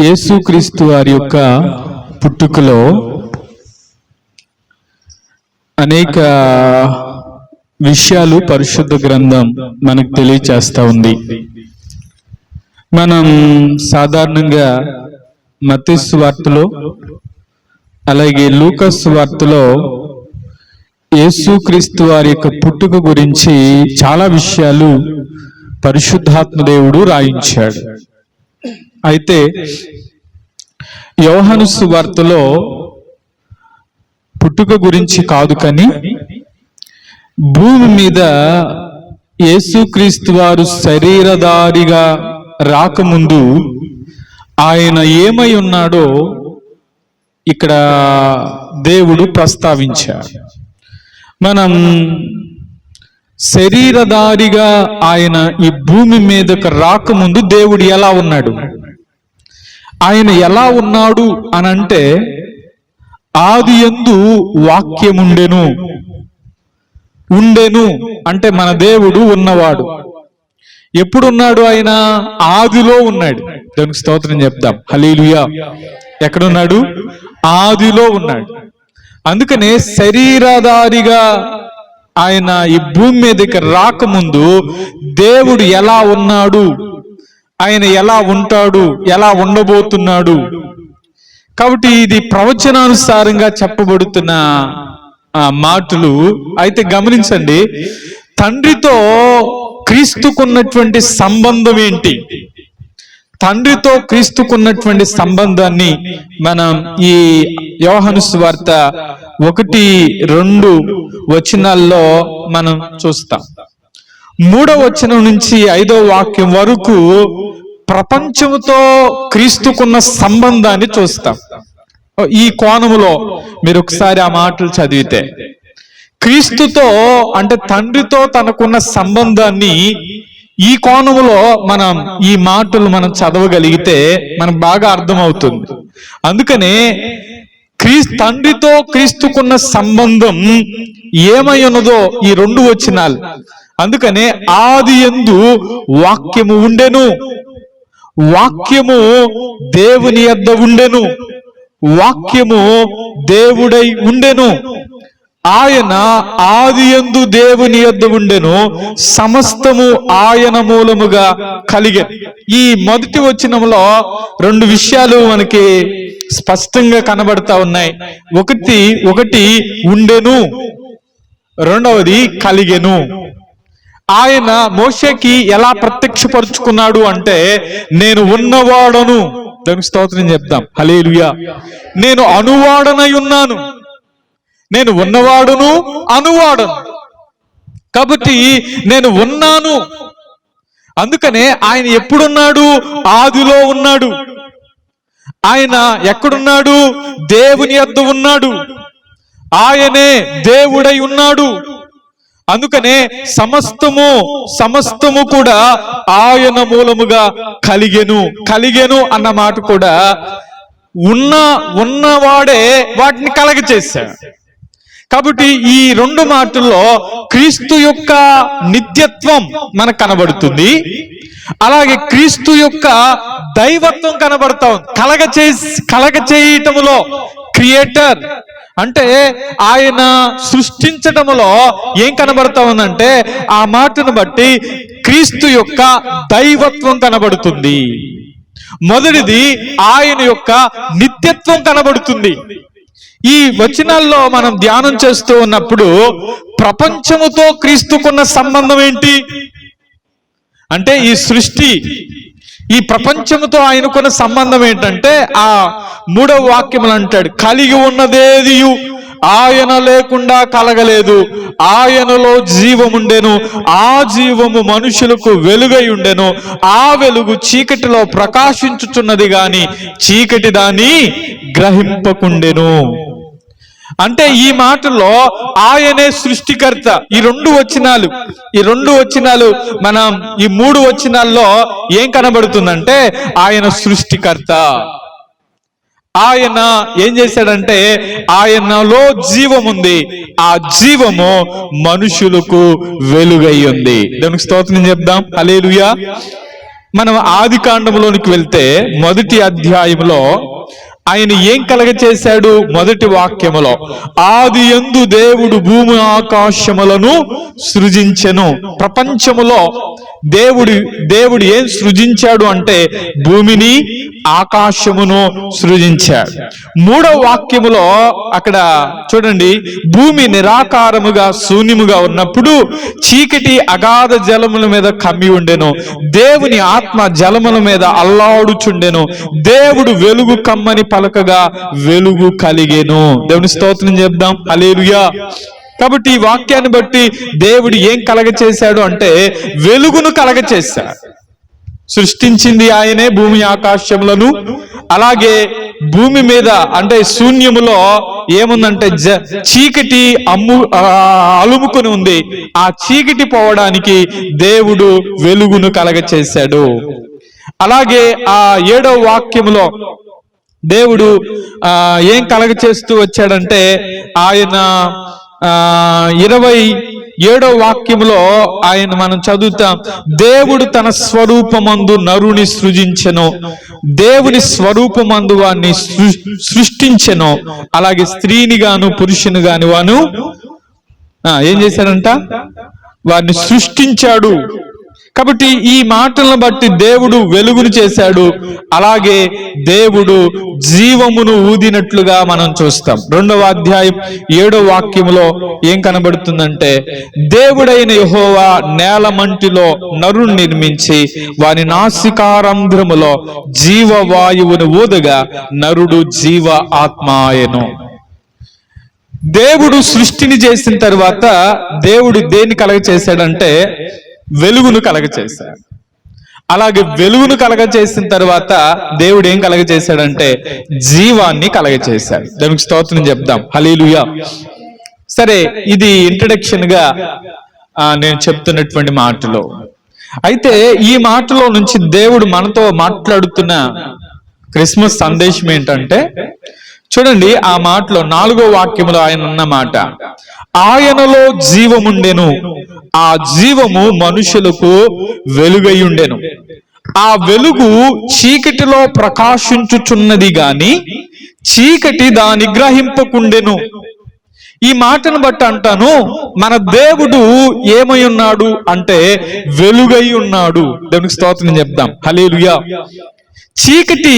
యేసుక్రీస్తు వారి యొక్క పుట్టుకలో అనేక విషయాలు పరిశుద్ధ గ్రంథం మనకు తెలియచేస్తా ఉంది. మనం సాధారణంగా మత్తయి సువార్తలో అలాగే లూకా సువార్తలో యేసుక్రీస్తు వారి యొక్క పుట్టుక గురించి చాలా విషయాలు పరిశుద్ధాత్మ దేవుడు రాయించాడు. అయితే యోహాను సువార్తలో పుట్టుక గురించి కాదు, కానీ భూమి మీద యేసుక్రీస్తు వారు శరీరధారిగా రాకముందు ఆయన ఏమై ఉన్నాడో ఇక్కడ దేవుడు ప్రస్తావించాడు. మనం శరీరధారిగా ఆయన ఈ భూమి మీదకు రాకముందు దేవుడు ఎలా ఉన్నాడు, ఆయన ఎలా ఉన్నాడు అని అంటే, ఆదియందు వాక్యముండెను. ఉండెను అంటే మన దేవుడు ఉన్నవాడు. ఎప్పుడున్నాడు? ఆయన ఆదిలో ఉన్నాడు. దేవునికి స్తోత్రం చెప్దాం, హల్లెలూయా. ఎక్కడున్నాడు? ఆదిలో ఉన్నాడు. అందుకనే శరీరధారిగా ఆయన ఈ భూమి మీదకి రాకముందు దేవుడు ఎలా ఉన్నాడు, ఆయన ఎలా ఉంటాడు, ఎలా ఉండబోతున్నాడు. కాబట్టి ఇది ప్రవచనానుసారంగా చెప్పబడుతున్న మాటలు. అయితే గమనించండి, తండ్రితో క్రీస్తుకున్నటువంటి సంబంధం ఏంటి? తండ్రితో క్రీస్తుకున్నటువంటి సంబంధాన్ని మనం ఈ యోహాను సువార్త 1-2 వచనాల్లో మనం చూస్తాం. 3వ వచనం నుంచి 5వ వాక్యం వరకు ప్రపంచముతో క్రీస్తుకున్న సంబంధాన్ని చూస్తాం. ఈ కోణములో మీరు ఒకసారి ఆ మాటలు చదివితే, క్రీస్తుతో అంటే తండ్రితో తనకున్న సంబంధాన్ని ఈ కోణములో మనం ఈ మాటలు మనం చదవగలిగితే మనకు బాగా అర్థమవుతుంది. అందుకనే తండ్రితో క్రీస్తుకున్న సంబంధం ఏమై ఉన్నదో ఈ 2 వచనాలు. అందుకనే ఆదియందు వాక్యము ఉండెను, వాక్యము దేవుని యొద్ద ఉండెను, వాక్యము దేవుడై ఉండెను, ఆయన ఆదియందు దేవుని యొద్ద ఉండెను, సమస్తము ఆయన మూలముగా కలిగెను. ఈ మొదటి వచనంలో 2 విషయాలు మనకి స్పష్టంగా కనబడతా ఉన్నాయి. ఒకటి ఉండెను, రెండవది కలిగెను. ఆయన మోషేకి ఎలా ప్రత్యక్షపరుచుకున్నాడు అంటే, నేను ఉన్నవాడను. దానికి స్తోత్రం చెప్దాం, హల్లెలూయా. నేను అనువాడనై ఉన్నాను, నేను ఉన్నవాడును అనువాడను. కాబట్టి నేను ఉన్నాను. అందుకనే ఆయన ఎప్పుడున్నాడు? ఆదిలో ఉన్నాడు. ఆయన ఎక్కడున్నాడు? దేవుని యొద్ద ఉన్నాడు. ఆయనే దేవుడై ఉన్నాడు. అందుకనే సమస్తము కూడా ఆయన మూలముగా కలిగెను అన్న మాట కూడా ఉన్నవాడే వాటిని కలగచేశాడు. కాబట్టి ఈ 2 మాటల్లో క్రీస్తు యొక్క నిత్యత్వం మనకు కనబడుతుంది, అలాగే క్రీస్తు యొక్క దైవత్వం కనబడతా ఉంది. కలగచేయటములో క్రియేటర్ అంటే ఆయన సృష్టించటములో ఏం కనబడతా ఉందంటే, ఆ మాటను బట్టి క్రీస్తు యొక్క దైవత్వం కనబడుతుంది. మొదటిది ఆయన యొక్క నిత్యత్వం కనబడుతుంది. ఈ వచనాల్లో మనం ధ్యానం చేస్తూ ఉన్నప్పుడు ప్రపంచముతో క్రీస్తుకున్న సంబంధం ఏంటి అంటే, ఈ సృష్టి, ఈ ప్రపంచముతో ఆయనకున్న సంబంధం ఏంటంటే, ఆ 3వ వాక్యములు అంటాడు, కలిగి ఉన్నదేదియు ఆయన లేకుండా కలగలేదు, ఆయనలో జీవముండెను, ఆ జీవము మనుషులకు వెలుగై ఉండెను, ఆ వెలుగు చీకటిలో ప్రకాశించుచున్నది గాని చీకటి దాన్ని గ్రహింపకుండెను. అంటే ఈ మాటలో ఆయనే సృష్టికర్త. ఈ 2 వచనాలు మనం ఈ 3 వచనాల్లో ఏం కనబడుతుందంటే, ఆయన సృష్టికర్త. ఆయన ఏం చేశాడంటే, ఆయనలో జీవం ఉంది, ఆ జీవము మనుషులకు వెలుగై ఉంది. దేవునికి స్తోత్రం చెప్దాం, హల్లెలూయా. మనం ఆది కాండంలోనికి వెళ్తే మొదటి అధ్యాయంలో ఆయన ఏం కలగచేశాడు? మొదటి వాక్యములో ఆది యందు దేవుడు భూమి ఆకాశములను సృజించెను. ప్రపంచములో దేవుడు ఏం సృజించాడు అంటే భూమిని ఆకాశమును సృజించాడు. మూడవ వాక్యములో అక్కడ చూడండి, భూమి నిరాకారముగా శూన్యముగా ఉన్నప్పుడు చీకటి అగాధ జలముల మీద కమ్మి ఉండెను, దేవుని ఆత్మ జలముల మీద అల్లాడుచుండెను, దేవుడు వెలుగు కమ్మని పలకగా వెలుగు కలిగెను. దేవుని స్తోత్రం చెప్దాం, హల్లెలూయా. కాబట్టి ఈ వాక్యాన్ని బట్టి దేవుడు ఏం కలగచేశాడు అంటే వెలుగును కలగచేశాడు. సృష్టించింది ఆయనే భూమి ఆకాశములను. అలాగే భూమి మీద అంటే శూన్యములో ఏముందంటే చీకటి అలుముకొని ఉంది. ఆ చీకటి పోవడానికి దేవుడు వెలుగును కలగచేశాడు. అలాగే ఆ 7వ వాక్యములో దేవుడు ఏం కలగచేస్తూ వచ్చాడంటే ఆయన 27వ వాక్యములో ఆయన మనం చదువుతాం, దేవుడు తన స్వరూపమందు నరుని సృజించెను, దేవుని స్వరూపమందు వారిని సృష్టించెను, అలాగే స్త్రీని గాను పురుషుని గాని వాను ఏం చేశాడంట? వారిని సృష్టించాడు. కాబట్టి ఈ మాటలను బట్టి దేవుడు వెలుగును చేశాడు. అలాగే దేవుడు జీవమును ఊదినట్లుగా మనం చూస్తాం. 2వ అధ్యాయం 7వ వాక్యములో ఏం కనబడుతుందంటే దేవుడైన యెహోవా నేలమంటిలో నరుని నిర్మించి వాని నాసికారంధ్రములో జీవవాయువును ఊదగా నరుడు జీవ ఆత్మాయను. దేవుడు సృష్టిని చేసిన తర్వాత దేవుడు దేన్ని కలగచేశాడంటే వెలుగును కలగచేశాడు. అలాగే వెలుగును కలగచేసిన తర్వాత దేవుడు ఏం కలగచేశాడంటే జీవాన్ని కలగచేశాడు. దానికి స్తోత్రం చెప్దాం, హల్లెలూయా. సరే, ఇది ఇంట్రడక్షన్ గా నేను చెప్తున్నటువంటి మాటలు. అయితే ఈ మాటలో నుంచి దేవుడు మనతో మాట్లాడుతున్న క్రిస్మస్ సందేశం ఏంటంటే చూడండి, ఆ మాటలో 4వ వాక్యములో ఆయన అన్న మాట, ఆయనలో జీవముండెను, ఆ జీవము మనుషులకు వెలుగయుండెను, ఆ వెలుగు చీకటిలో ప్రకాశించుచున్నది గాని చీకటి దాని గ్రహింపకుండెను. ఈ మాటను బట్టి అంటాను, మన దేవుడు ఏమై ఉన్నాడు అంటే వెలుగై ఉన్నాడు. దేవునికి స్తోత్రం చెప్దాం, హల్లెలూయా. చీకటి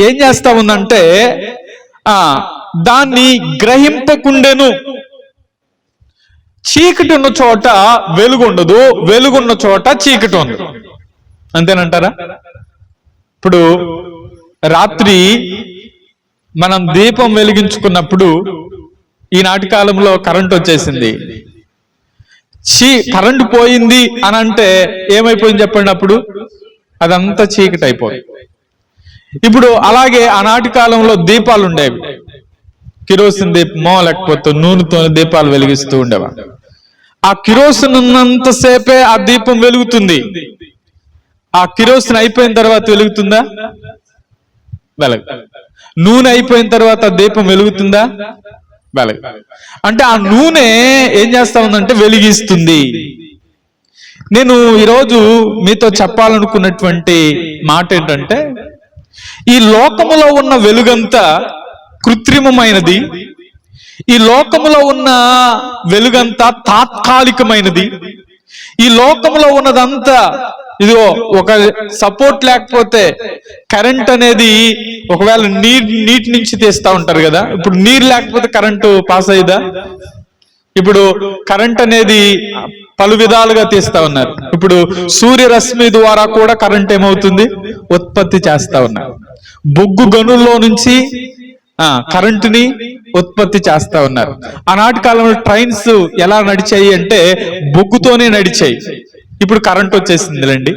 ఏం చేస్తా ఉందంటే దాన్ని గ్రహింపకుండెను. చీకటి ఉన్న చోట వెలుగు ఉండదు, వెలుగున్న చోట చీకటి ఉంది. అంతేనంటారా? ఇప్పుడు రాత్రి మనం దీపం వెలిగించుకున్నప్పుడు ఈనాటి కాలంలో కరెంట్ వచ్చేసింది. కరెంటు పోయింది అని అంటే ఏమైపోయింది చెప్పండి? అప్పుడు అదంతా చీకటి అయిపోయింది. ఇప్పుడు అలాగే ఆనాటి కాలంలో దీపాలు ఉండేవి, కిరోసిన్ దీపమో లేకపోతే నూనెతో దీపాలు వెలిగిస్తూ ఉండేవా. ఆ కిరోసిన్ ఉన్నంతసేపే ఆ దీపం వెలుగుతుంది. ఆ కిరోసిన్ అయిపోయిన తర్వాత వెలుగుతుందా? వెలుగు. నూనె అయిపోయిన తర్వాత దీపం వెలుగుతుందా? వెలుగు. అంటే ఆ నూనె ఏం చేస్తా ఉందంటే వెలిగిస్తుంది. నేను ఈరోజు మీతో చెప్పాలనుకున్నటువంటి మాట ఏంటంటే, ఈ లోకములో ఉన్న వెలుగంతా కృత్రిమమైనది, ఈ లోకములో ఉన్న వెలుగంతా తాత్కాలికమైనది, ఈ లోకములో ఉన్నదంతా ఇదిగో ఒక సపోర్ట్ లేకపోతే కరెంట్ అనేది ఒకవేళ నీటి నుంచి తీస్తా ఉంటారు కదా, ఇప్పుడు నీరు లేకపోతే కరెంటు పాస్ అయ్యిదా? ఇప్పుడు కరెంట్ అనేది పలు విధాలుగా తీస్తా ఉన్నారు. ఇప్పుడు సూర్యరశ్మి ద్వారా కూడా కరెంట్ ఏమవుతుంది? ఉత్పత్తి చేస్తా ఉన్నారు. బొగ్గు గనుల్లో నుంచి కరెంటుని ఉత్పత్తి చేస్తా ఉన్నారు. ఆనాటి కాలంలో ట్రైన్స్ ఎలా నడిచాయి అంటే బొగ్గుతోనే నడిచాయి. ఇప్పుడు కరెంట్ వచ్చేసిందిలేండి.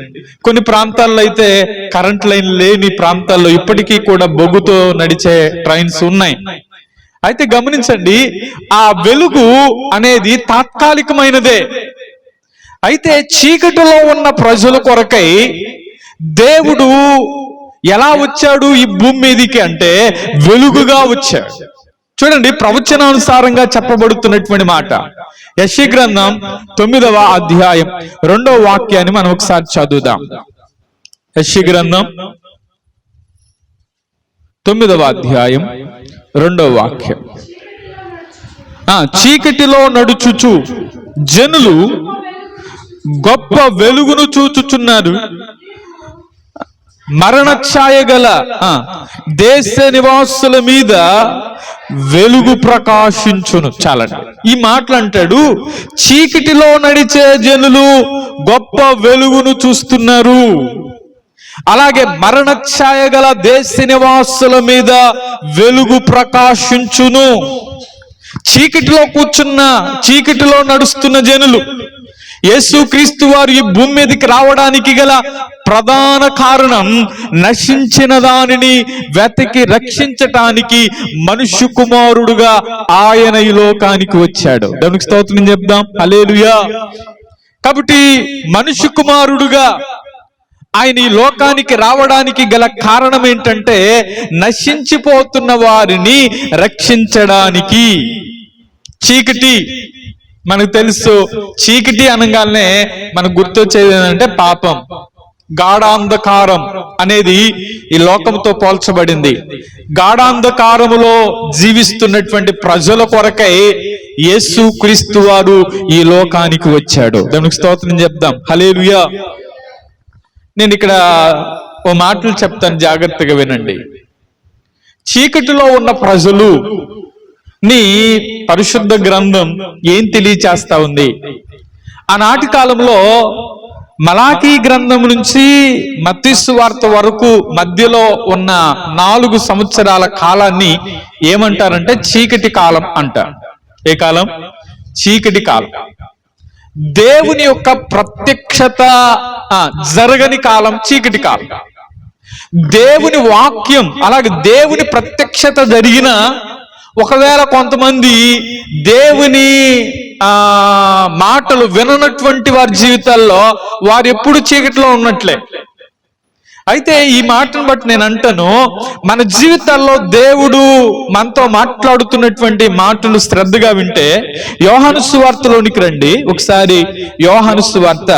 కొన్ని ప్రాంతాల్లో అయితే కరెంట్ లైన్ లేని ప్రాంతాల్లో ఇప్పటికీ కూడా బొగ్గుతో నడిచే ట్రైన్స్ ఉన్నాయి. అయితే గమనించండి, ఆ వెలుగు అనేది తాత్కాలికమైనదే. అయితే చీకటిలో ఉన్న ప్రజల కొరకై దేవుడు ఎలా వచ్చాడు ఈ భూమి మీదికి అంటే వెలుగుగా వచ్చాడు. చూడండి, ప్రవచనానుసారంగా చెప్పబడుతున్నటువంటి మాట. యెషయా గ్రంథం 9వ అధ్యాయం 2వ వాక్యాన్ని మనం ఒకసారి చదువుదాం. యెషయా గ్రంథం 9వ అధ్యాయం 2వ వాక్యం. చీకటిలో నడుచుచు జనులు గొప్ప వెలుగును చూచుచున్నారు, మరణ ఛాయ గల దేశ నివాసుల మీద వెలుగు ప్రకాశించును. చాలండి, ఈ మాటలు అంటాడు. చీకటిలో నడిచే జనులు గొప్ప వెలుగును చూస్తున్నారు, అలాగే మరణ ఛాయ గల దేశ నివాసుల మీద వెలుగు ప్రకాశించును. చీకటిలో కూర్చున్న, చీకటిలో నడుస్తున్న జనులు యేసుక్రీస్తు వారు ఈ భూమి మీదకి రావడానికి గల ప్రధాన కారణం, నశించిన దానిని వెతికి రక్షించటానికి మనుష్య కుమారుడుగా ఆయన ఈ లోకానికి వచ్చాడు. దేవునికి స్తోత్రం చెప్దాం, హల్లెలూయా. కాబట్టి మనుష్య కుమారుడుగా ఆయన ఈ లోకానికి రావడానికి గల కారణం ఏంటంటే, నశించిపోతున్న వారిని రక్షించడానికి. చీకటి మనకు తెలుసు, చీకటి అనగానే మనకు గుర్తొచ్చేది ఏంటంటే పాపం, గాఢాంధకారం అనేది ఈ లోకంతో పోల్చబడింది. గాఢాంధకారములో జీవిస్తున్నటువంటి ప్రజల కొరకై యేసుక్రీస్తు వారు ఈ లోకానికి వచ్చాడు. దానికి స్తోత్రం చెప్దాం, హల్లెలూయా. నేను ఇక్కడ ఓ మాటలు చెప్తాను, జాగ్రత్తగా వినండి. చీకటిలో ఉన్న ప్రజలు నీ పరిశుద్ధ గ్రంథం ఏం తెలియచేస్తా ఉంది? ఆనాటి కాలంలో మలాకీ గ్రంథం నుంచి మత్తయి సువార్త వరకు మధ్యలో ఉన్న 4 సంవత్సరాల కాలాన్ని ఏమంటారంటే చీకటి కాలం అంటారు. ఏ కాలం? చీకటి కాలం. దేవుని యొక్క ప్రత్యక్షత జరగని కాలం చీకటి కాలం. దేవుని వాక్యం, అలాగే దేవుని ప్రత్యక్షత జరిగిన, ఒకవేళ కొంతమంది దేవుని మాటలు విననటువంటి వారి జీవితాల్లో వారు ఎప్పుడు చీకటిలో ఉన్నట్లే. అయితే ఈ మాటను బట్టి నేను అంటాను, మన జీవితాల్లో దేవుడు మనతో మాట్లాడుతున్నటువంటి మాటలు శ్రద్ధగా వింటే, యోహాను సువార్తలోనికి రండి ఒకసారి. యోహాను సువార్త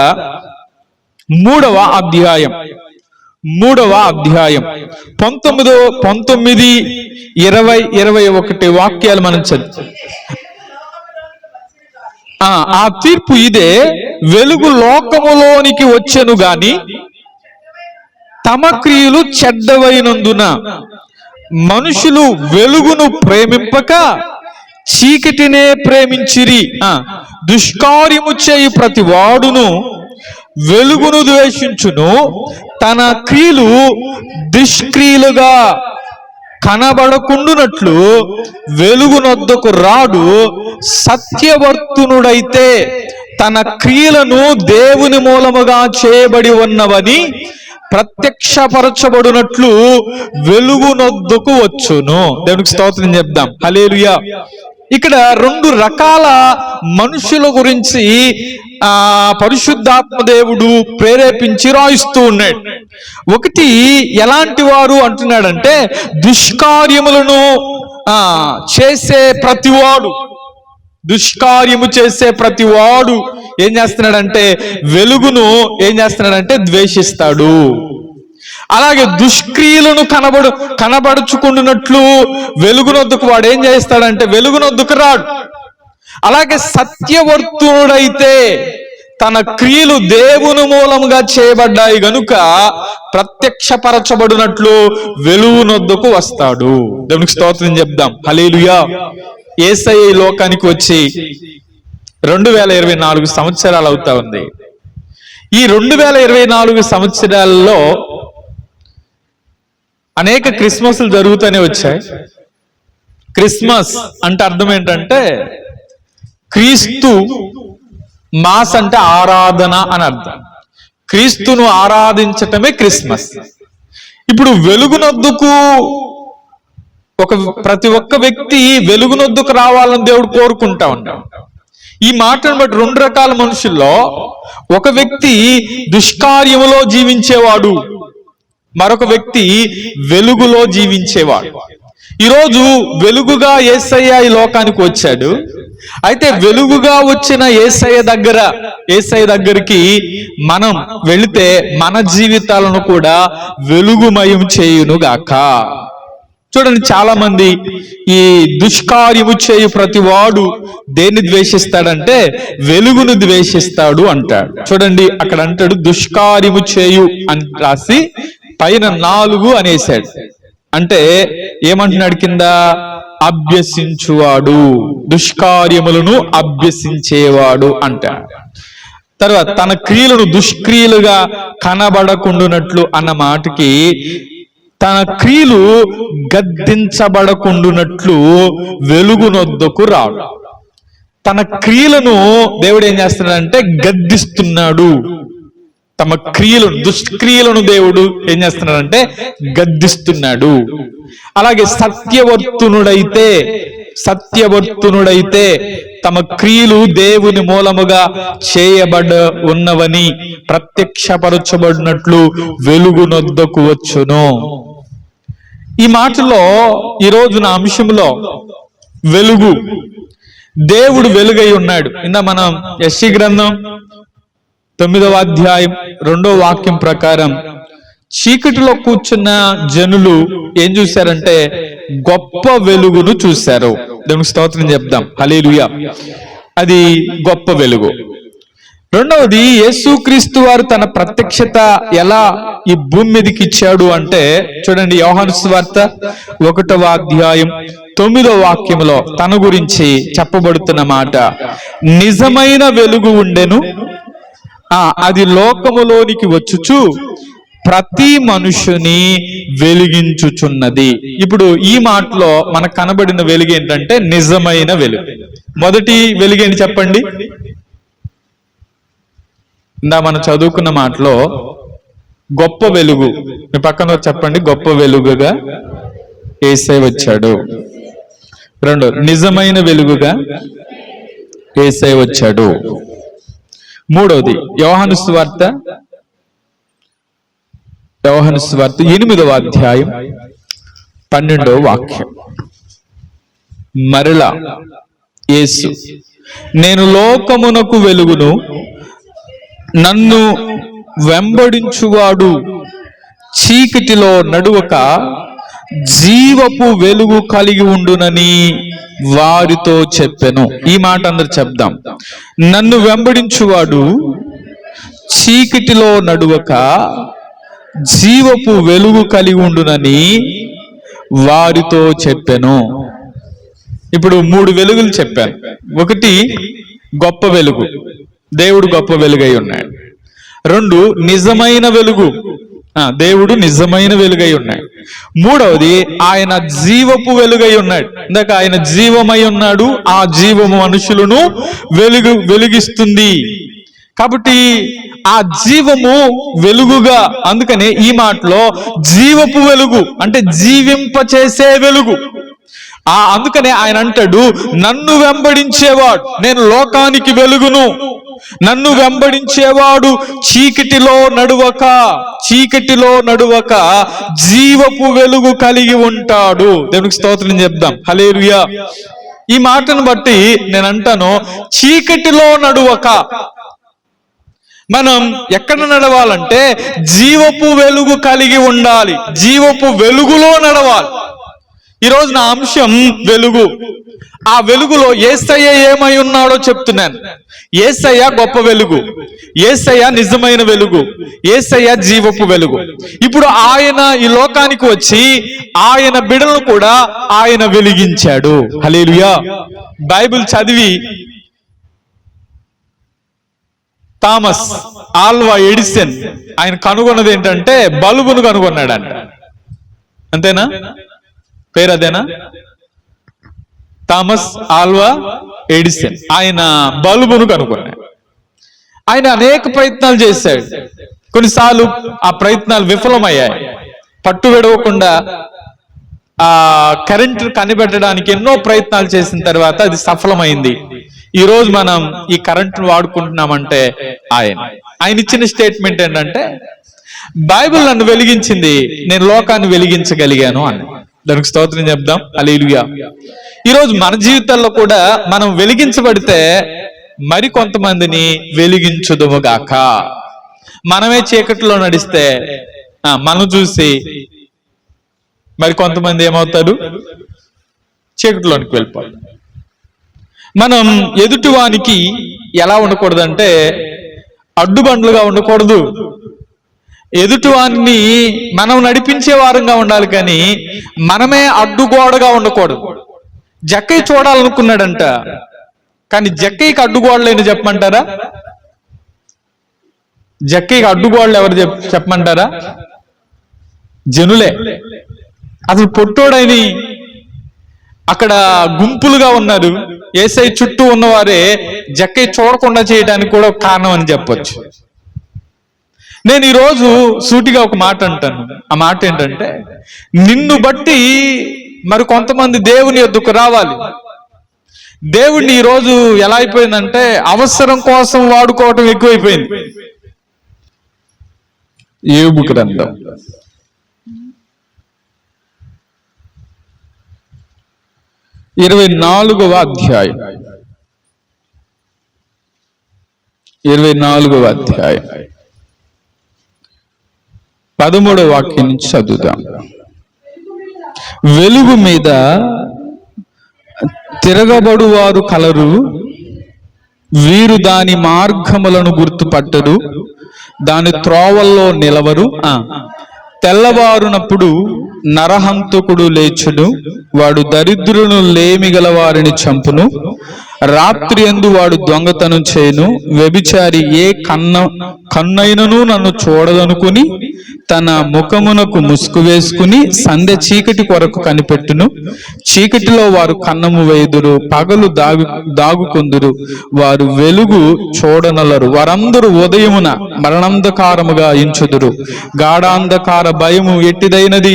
3వ అధ్యాయం 19, 20, 21 వాక్యాలు మనం చదువు. ఆ తీర్పు ఇదే, వెలుగు లోకములోనికి వచ్చెను గాని తమ క్రియలు చెడ్డవైనందున మనుషులు వెలుగును ప్రేమింపక చీకటినే ప్రేమించిరి. దుష్కార్యము చేయు ప్రతి వాడును వెలుగును ద్వేషించును, తన క్రియలు దుష్క్రియలుగా కనబడకుండునట్లు వెలుగునొద్దకు రాడు. సత్యవర్తునుడైతే తన క్రియలను దేవుని మూలముగా చేయబడి ఉన్నవని ప్రత్యక్షపరచబడినట్లు వెలుగునొద్దకు వచ్చును. దేవునికి స్తోత్రం చెప్దాం, హల్లెలూయా. ఇక్కడ 2 రకాల మనుషుల గురించి పరిశుద్ధాత్మ దేవుడు ప్రేరేపించి రాయిస్తూ ఉన్నాడు. ఒకటి ఎలాంటి వారు అంటున్నాడంటే, దుష్కార్యములను చేసే ప్రతివాడు, దుష్కార్యము చేసే ప్రతివాడు ఏం చేస్తున్నాడంటే వెలుగును ఏం చేస్తున్నాడంటే ద్వేషిస్తాడు. అలాగే దుష్క్రియలను కనబడుచుకుంటున్నట్లు వెలుగునొద్దకు వాడు ఏం చేస్తాడంటే వెలుగునొద్దకు రాడు. అలాగే సత్యవర్తుడైతే తన క్రియలు దేవుని మూలముగా చేయబడ్డాయి గనుక ప్రత్యక్షపరచబడినట్లు వెలుగునొద్దకు వస్తాడు. దేవునికి స్తోత్రం చెప్దాం, హల్లెలూయా. యేసయ్య ఈ లోకానికి వచ్చి 2024 సంవత్సరాలు అవుతా ఉంది. ఈ 2024 సంవత్సరాల్లో అనేక క్రిస్మస్లు జరుగుతూనే వచ్చాయి. క్రిస్మస్ అంటే అర్థం ఏంటంటే క్రీస్తు, మాస్ అంటే ఆరాధన అని అర్థం. క్రీస్తును ఆరాధించటమే క్రిస్మస్. ఇప్పుడు వెలుగునొద్దకు ప్రతి ఒక్క వ్యక్తి వెలుగునొద్దకు రావాలని దేవుడు కోరుకుంటా ఉన్నాడు. ఈ మాటను బట్టి 2 రకాల మనుషుల్లో ఒక వ్యక్తి దుష్కార్యములో జీవించేవాడు, మరొక వ్యక్తి వెలుగులో జీవించేవాడు. ఈరోజు వెలుగుగా యేసయ్య ఈ లోకానికి వచ్చాడు. అయితే వెలుగుగా వచ్చిన యేసయ్య దగ్గర యేసయ్య దగ్గరికి మనం వెళితే మన జీవితాలను కూడా వెలుగుమయం చేయునుగాక. చూడండి, చాలా మంది ఈ దుష్కార్యము చేయు ప్రతి వాడు దేన్ని ద్వేషిస్తాడంటే వెలుగును ద్వేషిస్తాడు అంటాడు. చూడండి, అక్కడ అంటాడు దుష్కార్యము చేయు అని రాసి పైన 4 అనేసాడు. అంటే ఏమంటున్నాడు కింద? అభ్యసించువాడు, దుష్కార్యములను అభ్యసించేవాడు అంటాడు. తర్వాత తన క్రియలను దుష్క్రియలుగా కనబడకుండునట్లు అన్న మాటకి తన క్రియలు గద్దించబడకుండునట్లు వెలుగునొద్దకు రాడు. తన క్రియలను దేవుడు ఏం చేస్తున్నాడంటే గద్దిస్తున్నాడు. తమ క్రియలను, దుష్క్రియలను దేవుడు ఏం చేస్తున్నాడంటే గద్దిస్తున్నాడు. అలాగే సత్యవర్తునుడైతే తమ క్రియలు దేవుని మూలముగా చేయబడ ఉన్నవని ప్రత్యక్షపరచబడినట్లు వెలుగునొద్దకు వచ్చును. ఈ మాటలో ఈరోజు నా అంశంలో వెలుగు, దేవుడు వెలుగై ఉన్నాడు. ఇందా మనం యెషయా గ్రంథం 9వ అధ్యాయం 2వ వాక్యం ప్రకారం చీకటిలో కూర్చున్న జనులు ఏం చూశారంటే గొప్ప వెలుగును చూశారు. దేవునికి స్తోత్రం చెప్దాం, హల్లెలూయా. అది గొప్ప వెలుగు. రెండవది, యేసుక్రీస్తు వారు తన ప్రత్యక్షత ఎలా ఈ భూమి మీదకి ఇచ్చాడు అంటే చూడండి, యోహాను సువార్త 1వ అధ్యాయం 9వ వాక్యంలో తన గురించి చెప్పబడుతున్న మాట, నిజమైన వెలుగు ఉండెను, అది లోకములోనికి వచ్చుచు ప్రతి మనుషుని వెలిగించుచున్నది. ఇప్పుడు ఈ మాటలో మనకు కనబడిన వెలుగు ఏంటంటే నిజమైన వెలుగు. మొదటి వెలుగు ఏంటి చెప్పండి? ఇందా మనం చదువుకున్న మాటలో గొప్ప వెలుగు. మీ పక్కన చెప్పండి, గొప్ప వెలుగుగా యేసయ్య వచ్చాడు. రెండు, నిజమైన వెలుగుగా యేసయ్య వచ్చాడు. మూడవది, యోహాను సువార్త 8వ అధ్యాయం 12వ వాక్యం. మరలా యేసు, నేను లోకమునకు వెలుగును, నన్ను వెంబడించువాడు చీకటిలో నడువక జీవపు వెలుగు కలిగి ఉండునని వారితో చెప్పెను. ఈ మాట అందరు చెప్దాం. నన్ను వెంబడించువాడు చీకటిలో నడువక జీవపు వెలుగు కలిగి ఉండునని వారితో చెప్పెను. ఇప్పుడు 3 వెలుగులు చెప్పాను. ఒకటి గొప్ప వెలుగు, దేవుడు గొప్ప వెలుగై ఉన్నాడు. 2, నిజమైన వెలుగు, దేవుడు నిజమైన వెలుగై ఉన్నాడు. 3వది, ఆయన జీవపు వెలుగై ఉన్నాడు. ఇందాక ఆయన జీవమై ఉన్నాడు, ఆ జీవము మనుషులను వెలిగిస్తుంది. కాబట్టి ఆ జీవము వెలుగుగా, అందుకనే ఈ మాటలో జీవపు వెలుగు అంటే జీవింపచేసే వెలుగు. అందుకనే ఆయన అంటాడు, నన్ను వెంబడించేవాడు, నేను లోకానికి వెలుగును, నన్ను వెంబడించేవాడు చీకటిలో నడువక జీవపు వెలుగు కలిగి ఉంటాడు. దేవునికి స్తోత్రం చెప్దాం, హల్లెలూయా. ఈ మాటను బట్టి నేను అంటాను, చీకటిలో నడువక మనం ఎక్కడ నడవాలంటే జీవపు వెలుగు కలిగి ఉండాలి, జీవపు వెలుగులో నడవాలి. ఈరోజు నా అంశం వెలుగు. ఆ వెలుగులో యేసయ్య ఏమై ఉన్నాడో చెప్తున్నాను. యేసయ్య గొప్ప వెలుగు, యేసయ్య నిజమైన వెలుగు, యేసయ్య జీవపు వెలుగు. ఇప్పుడు ఆయన ఈ లోకానికి వచ్చి ఆయన బిడ్డలను కూడా ఆయన వెలిగించాడు. హల్లెలూయా. బైబిల్ చదివి థామస్ ఆల్వా ఎడిసన్ ఆయన కనుగొన్నది ఏంటంటే బల్బును కనుగొన్నాడంట. అంతేనా? పేరు అదేనా? థామస్ ఆల్వా ఎడిసన్ ఆయన బల్బును కనుగొన్నాడు. ఆయన అనేక ప్రయత్నాలు చేశాడు. కొన్నిసార్లు ఆ ప్రయత్నాలు విఫలమయ్యాయి. పట్టు విడవకుండా ఆ కరెంటు కనిపెట్టడానికి ఎన్నో ప్రయత్నాలు చేసిన తర్వాత అది సఫలమైంది. ఈ రోజు మనం ఈ కరెంటును వాడుకుంటున్నామంటే ఆయన ఇచ్చిన స్టేట్మెంట్ ఏంటంటే, బైబిల్ నన్ను వెలిగించింది, నేను లోకాన్ని వెలిగించగలిగాను అని. దానికి స్తోత్రం చెప్దాం, హల్లెలూయా. ఈరోజు మన జీవితాల్లో కూడా మనం వెలిగించబడితే మరి కొంతమందిని వెలిగించుదుముగాక. మనమే చీకటిలో నడిస్తే మనం చూసి మరి కొంతమంది ఏమవుతారు? చీకటిలోనికి వెళ్ళిపోతారు. మనం ఎదుటివానికి ఎలా ఉండకూడదంటే అడ్డుబండ్లుగా ఉండకూడదు. ఎదుటివాన్ని మనం నడిపించే వారంగా ఉండాలి, కానీ మనమే అడ్డుగోడగా ఉండకూడదు. జక్కయ్య చూడాలనుకున్నాడంట, కానీ జక్కయ్యకి అడ్డుగోడలేని చెప్పమంటారా? జక్కయ్యకి అడ్డుగోడలు ఎవరు చెప్పమంటారా? జనులే. అసలు పొట్టోడని అక్కడ గుంపులుగా ఉన్నారు. యేసయ్య చుట్టూ ఉన్నవారే జక్కయ్య చూడకుండా చేయడానికి కూడా కారణం అని చెప్పొచ్చు. నేను ఈరోజు సూటిగా ఒక మాట అంటాను. ఆ మాట ఏంటంటే, నిన్ను బట్టి మరి కొంతమంది దేవుని యొద్దకు రావాలి. దేవుడిని ఈరోజు ఎలా అయిపోయిందంటే అవసరం కోసం వాడుకోవటం ఎక్కువైపోయింది. యోబు గ్రంథం 24వ అధ్యాయం 24వ అధ్యాయం 13వ వాక్యం నుంచి చదువుదాం. వెలుగు మీద తిరగబడువారు కలరు, వీరు దాని మార్గములను గుర్తుపట్టరు, దాని త్రోవల్లో నిలవరు. తెల్లవారునప్పుడు నరహంతకుడు లేచును, వాడు దరిద్రులను లేమిగల వారిని చంపును. రాత్రి యందు వాడు దొంగతనం చేయును. వ్యభిచారి ఏ కన్నైనను నన్ను చూడదనుకుని తన ముఖమునకు ముసుగు వేసుకుని సంధ్య చీకటి కొరకు కనిపెట్టును. చీకటిలో వారు కన్నము వేయుదురు, పగలు దాగుకొందురు, వారు వెలుగు చూడనలరు. వారందరూ ఉదయమున మరణాంధకారముగా ఎంచుదురు. గాఢాంధకార భయము ఎట్టిదైనది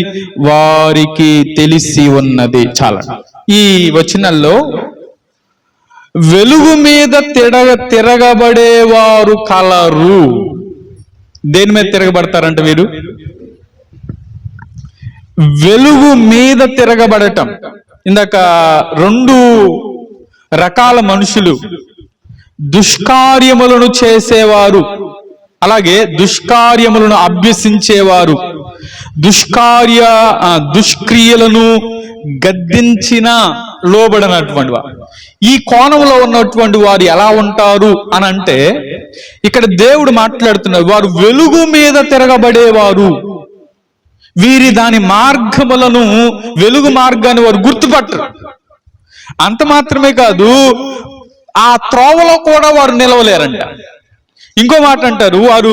వారికి తెలిసి ఉన్నది. చాలా ఈ వచనాల్లో వెలుగు మీద తిరగబడేవారు కలరు. దేని మీద తిరగబడతారంట వీరు? వెలుగు మీద తిరగబడటం. ఇందాక 2 రకాల మనుషులు, దుష్కార్యములను చేసేవారు, అలాగే దుష్కార్యములను అభ్యసించేవారు, దుష్క్రియలను గద్దించిన లోబడినటువంటి వారు. ఈ కోణంలో ఉన్నటువంటి వారు ఎలా ఉంటారు అని అంటే, ఇక్కడ దేవుడు మాట్లాడుతున్నారు, వారు వెలుగు మీద తిరగబడేవారు. వీరి దాని మార్గములను, వెలుగు మార్గాన్ని వారు గుర్తుపట్టరు. అంత మాత్రమే కాదు, ఆ త్రోవలో కూడా వారు నిలవలేరంట. ఇంకో మాట అంటారు, వారు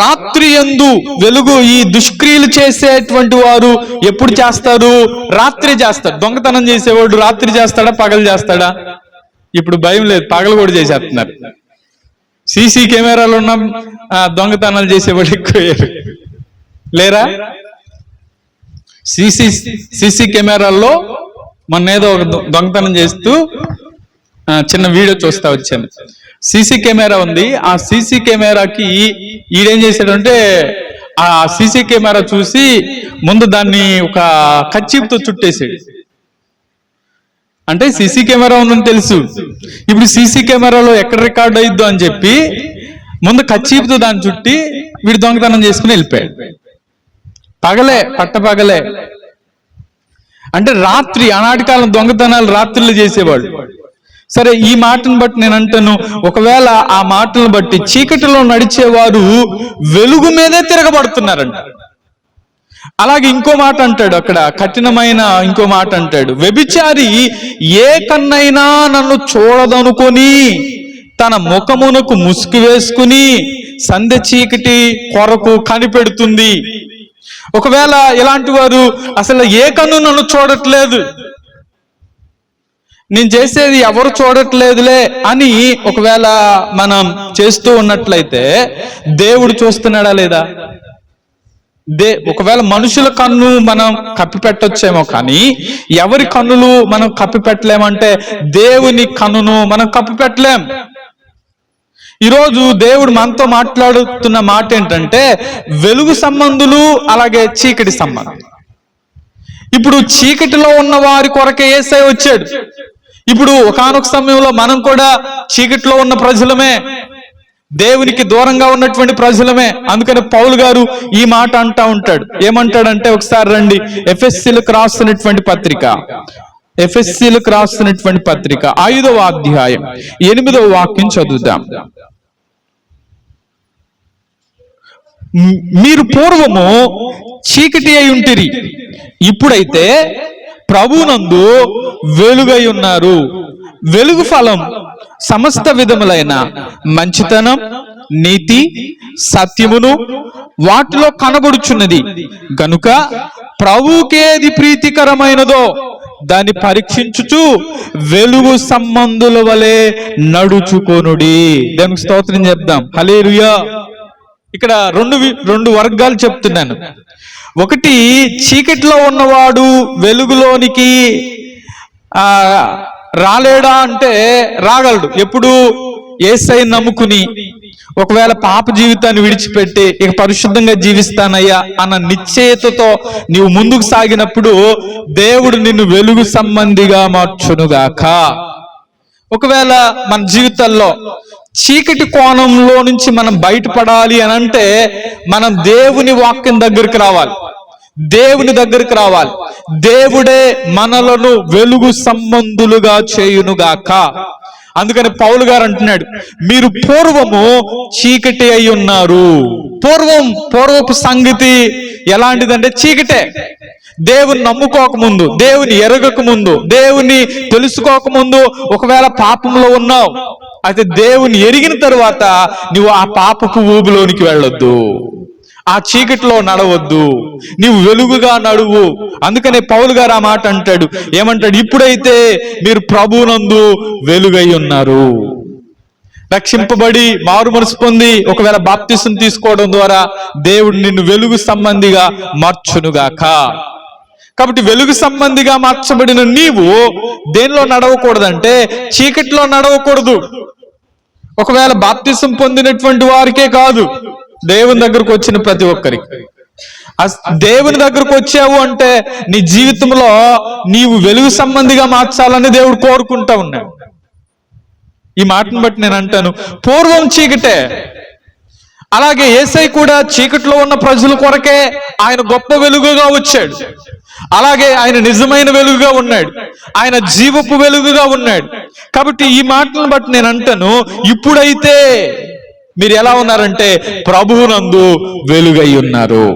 రాత్రి యందు వెలుగు, ఈ దుష్క్రియలు చేసేటువంటి వారు ఎప్పుడు చేస్తారు? రాత్రి చేస్తారు. దొంగతనం చేసేవాడు రాత్రి చేస్తాడా, పగలు చేస్తాడా? ఇప్పుడు భయం లేదు, పగలు కూడా చేసేస్తున్నారు. సీసీ కెమెరాలు ఉన్న దొంగతనాలు చేసేవాడు ఎక్కువ లేరా? సీసీ కెమెరాల్లో మొన్న ఏదో ఒక దొంగతనం చేస్తూ చిన్న వీడియో చూస్తా వచ్చాను. సీసీ కెమెరా ఉంది. ఆ సీసీ కెమెరాకి ఈడేం చేశాడంటే, ఆ సీసీ కెమెరా చూసి ముందు దాన్ని ఒక కచ్చిపుతో చుట్టేసాడు. అంటే సీసీ కెమెరా ఉందని తెలుసు. ఇప్పుడు సీసీ కెమెరాలో ఎక్కడ రికార్డ్ అయిద్దో అని చెప్పి ముందు కచ్చిపుతో దాన్ని చుట్టి వీడు దొంగతనం చేసుకుని వెళ్ళిపోయాడు. పగలే, పట్టపగలే. అంటే రాత్రి, ఆనాటి కాలం దొంగతనాలు రాత్రులు చేసేవాడు. సరే, ఈ మాటను బట్టి నేను అంటాను, ఒకవేళ ఆ మాటలను బట్టి చీకటిలో నడిచేవారు వెలుగు మీదే తిరగబడుతున్నారంట. అలాగే ఇంకో మాట అంటాడు, అక్కడ కఠినమైన ఇంకో మాట అంటాడు, వ్యభిచారి ఏ కన్నైనా నన్ను చూడదనుకొని తన ముఖమునకు ముసుగు వేసుకుని సంధ్య చీకటి కొరకు కనిపెడుతుంది. ఒకవేళ ఇలాంటి వారు అసలు ఏ కన్ను నన్ను చూడట్లేదు, నేను చేసేది ఎవరు చూడట్లేదులే అని ఒకవేళ మనం చేస్తూ ఉన్నట్లయితే దేవుడు చూస్తున్నాడా లేదా? ఒకవేళ మనుషుల కన్ను మనం కప్పిపెట్టొచ్చేమో, కానీ ఎవరి కన్నులు మనం కప్పిపెట్టలేమంటే దేవుని కన్నును మనం కప్పిపెట్టలేం. ఈరోజు దేవుడు మనతో మాట్లాడుతున్న మాట ఏంటంటే, వెలుగు సంబంధులు అలాగే చీకటి సంబంధం. ఇప్పుడు చీకటిలో ఉన్న వారి కొరకే యేసయ్య వచ్చాడు. ఇప్పుడు ఒకానొక సమయంలో మనం కూడా చీకట్లో ఉన్న ప్రజలమే, దేవునికి దూరంగా ఉన్నటువంటి ప్రజలమే. అందుకని పౌలు గారు ఈ మాట అంటా ఉంటాడు. ఏమంటాడంటే, ఒకసారి రండి, ఎఫెసీయులకు రాసినటువంటి పత్రిక, ఎఫెసీయులకు రాసినటువంటి పత్రిక 5వ అధ్యాయం 8వ వాక్యం చదువుదాం. మీరు పూర్వము చీకటి అయి ఉంటిరి, ఇప్పుడైతే ప్రభువునందు వెలుగై ఉన్నారు. వెలుగు ఫలం సమస్త విధములైన మంచితనం, నీతి, సత్యమును వాటిలో కనబడుచున్నది గనుక ప్రభువుకేది ప్రీతికరమైనదో దాన్ని పరీక్షించుచు వెలుగు సంబంధుల వలె నడుచుకొనుడి. దానికి స్తోత్రం చెప్దాం. హల్లెలూయా. ఇక్కడ రెండు వర్గాలు చెప్తున్నాను. ఒకటి, చీకటిలో ఉన్నవాడు వెలుగులోనికి రాలేడా అంటే రాగలడు. ఎప్పుడు? యేసయ్యను నమ్ముకుని, ఒకవేళ పాప జీవితాన్ని విడిచిపెట్టి ఇక పరిశుద్ధంగా జీవిస్తానయ్యా అన్న నిశ్చయతతో నీవు ముందుకు సాగినప్పుడు దేవుడు నిన్ను వెలుగు సంబంధిగా మార్చునుగాక. ఒకవేళ మన జీవితాల్లో చీకటి కోణంలో నుంచి మనం బయటపడాలి అని అంటే మనం దేవుని వాక్యం దగ్గరికి రావాలి, దేవుని దగ్గరికి రావాలి. దేవుడే మనలను వెలుగు సంబంధులుగా చేయునుగాక. అందుకని పౌలు గారు అంటున్నాడు, మీరు పూర్వము చీకటి అయి ఉన్నారు. పూర్వపు సంగతి ఎలాంటిదంటే చీకటే. దేవుని నమ్ముకోకముందు, దేవుని ఎరగకముందు, దేవుని తెలుసుకోకముందు ఒకవేళ పాపంలో ఉన్నావు, అయితే దేవుని ఎరిగిన తరువాత నువ్వు ఆ పాపపు ఊబిలోనికి వెళ్ళొద్దు, ఆ చీకటిలో నడవద్దు, నీవు వెలుగుగా నడువు. అందుకనే పౌలు గారు ఆ మాట అంటాడు. ఏమంటాడు? ఇప్పుడైతే మీరు ప్రభువునందు వెలుగై ఉన్నారు. రక్షింపబడి మారు మనసు పొంది ఒకవేళ బాప్తిసం తీసుకోవడం ద్వారా దేవుడు నిన్ను వెలుగు సంబంధిగా మార్చునుగాక. కాబట్టి వెలుగు సంబంధిగా మార్చబడిన నీవు దేనిలో నడవకూడదంటే చీకటిలో నడవకూడదు. ఒకవేళ బాప్తిసం పొందినటువంటి వారికే కాదు, దేవుని దగ్గరకు వచ్చిన ప్రతి ఒక్కరికి. దేవుని దగ్గరకు వచ్చావు అంటే నీ జీవితంలో నీవు వెలుగు సంబంధిగా మార్చాలని దేవుడు కోరుకుంటా ఉన్నాడు. ఈ మాటను బట్టి నేను అంటాను, పూర్వం చీకటే. అలాగే యేసయ్య కూడా చీకట్లో ఉన్న ప్రజల కొరకే ఆయన గొప్ప వెలుగుగా వచ్చాడు. అలాగే ఆయన నిజమైన వెలుగుగా ఉన్నాడు, ఆయన జీవపు వెలుగుగా ఉన్నాడు. కాబట్టి ఈ మాటలను బట్టి నేను అంటాను, ఇప్పుడైతే మీరు ఎలా ఉన్నారంటే ప్రభువునందు వెలుగై ఉన్నారు.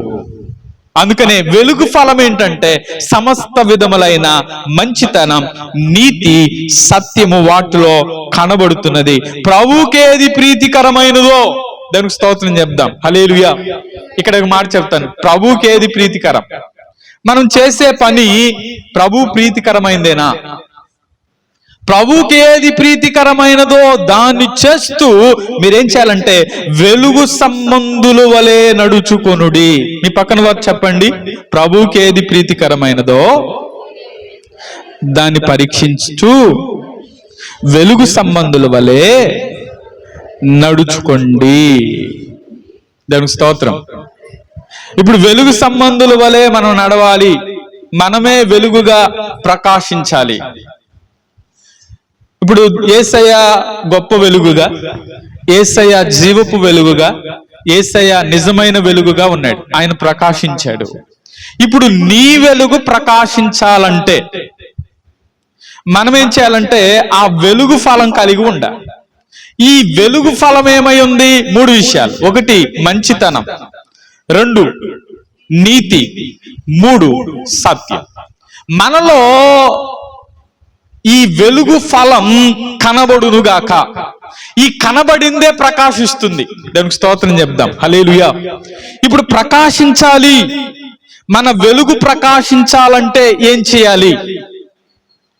అందుకనే వెలుగు ఫలం ఏంటంటే సమస్త విధములైన మంచితనం, నీతి, సత్యము వాటిలో కనబడుతున్నది. ప్రభువుకేది ప్రీతికరమైనదో దానికి స్తోత్రం చెప్దాం. హల్లెలూయా. ఇక్కడ ఒక మాట చెప్తాను, ప్రభువుకేది ప్రీతికరం. మనం చేసే పని ప్రభు ప్రీతికరమైందేనా? ప్రభువుకి ఏది ప్రీతికరమైనదో దాన్ని చేస్తూ మీరేం చేయాలంటే వెలుగు సంబంధుల వలె నడుచుకొనుడి. మీ పక్కన వారు చెప్పండి, ప్రభువుకి ఏది ప్రీతికరమైనదో దాన్ని పరీక్షించు వెలుగు సంబంధుల వలె నడుచుకోండి. దానికి స్తోత్రం. ఇప్పుడు వెలుగు సంబంధుల వలె మనం నడవాలి, మనమే వెలుగుగా ప్రకాశించాలి. ఇప్పుడు యేసయ్య గొప్ప వెలుగుగా, యేసయ్య జీవపు వెలుగుగా, యేసయ్య నిజమైన వెలుగుగా ఉన్నాడు, ఆయన ప్రకాశించాడు. ఇప్పుడు నీ వెలుగు ప్రకాశించాలంటే మనం ఏం చేయాలంటే ఆ వెలుగు ఫలం కలిగి ఉండాలి. ఈ వెలుగు ఫలం ఏమై ఉంది? 3 విషయాలు. 1 మంచితనం, 2 నీతి, 3 సత్యం. మనలో ఈ వెలుగు ఫలం కనబడునుగాక. ఈ కనబడిందే ప్రకాశిస్తుంది. దానికి స్తోత్రం చెప్దాం. హల్లెలూయా. ఇప్పుడు ప్రకాశించాలి, మన వెలుగు ప్రకాశించాలంటే ఏం చేయాలి?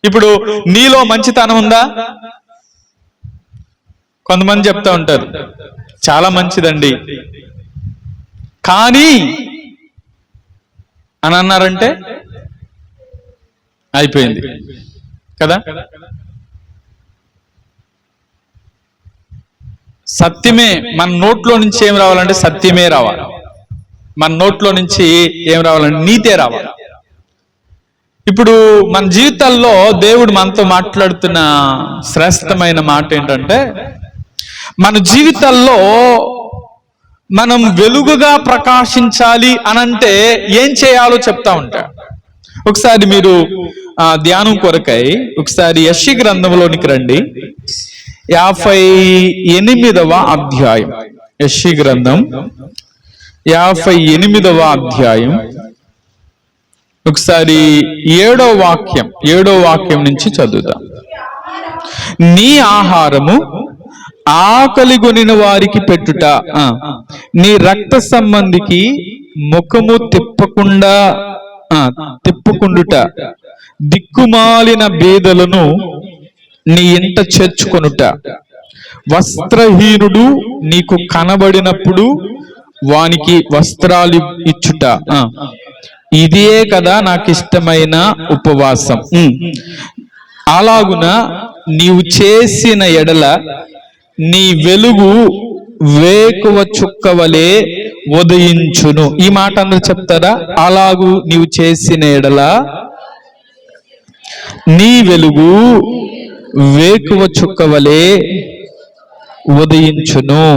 ఇప్పుడు నీలో మంచితనం ఉందా? కొంతమంది చెప్తా ఉంటారు, చాలా మంచిదండి కానీ అని అన్నారంటే అయిపోయింది కదా. సత్యమే మన నోట్లో నుంచి ఏం రావాలంటే సత్యమే రావాలి. మన నోట్లో నుంచి ఏం రావాలంటే నీతే రావాలి. ఇప్పుడు మన జీవితాల్లో దేవుడు మనతో మాట్లాడుతున్న శ్రేష్టమైన మాట ఏంటంటే, మన జీవితాల్లో మనం వెలుగుగా ప్రకాశించాలి అనంటే ఏం చేయాలో చెప్తా ఉంటా. ఒకసారి మీరు ధ్యానం కొరకై ఒకసారి యెషయా గ్రంథంలోనికి రండి. 58వ అధ్యాయం. యెషయా గ్రంథం 58వ అధ్యాయం. ఒకసారి 7వ వాక్యం నుంచి చదువుదాం. నీ ఆహారము ఆకలిగొనిన వారికి పెట్టుట, నీ రక్త సంబంధికి ముఖము తిప్పుకుండుట, దిక్కుమాలిన బేదలను నీ ఇంట చేర్చుకొనుట, వస్త్రహీనుడు నీకు కనబడినప్పుడు వానికి వస్త్రాలు ఇచ్చుట, ఇదే కదా నాకు ఇష్టమైన ఉపవాసం. అలాగున నీవు చేసిన ఎడల నీ వెలుగు వేకువ చుక్కవలే ఉదయించును. ఈ మాట అందరూ చెప్తారా? అలాగు నీవు చేసిన ఎడల నీ వెలుగు వేకువ చుక్కవలే ఉదయించును.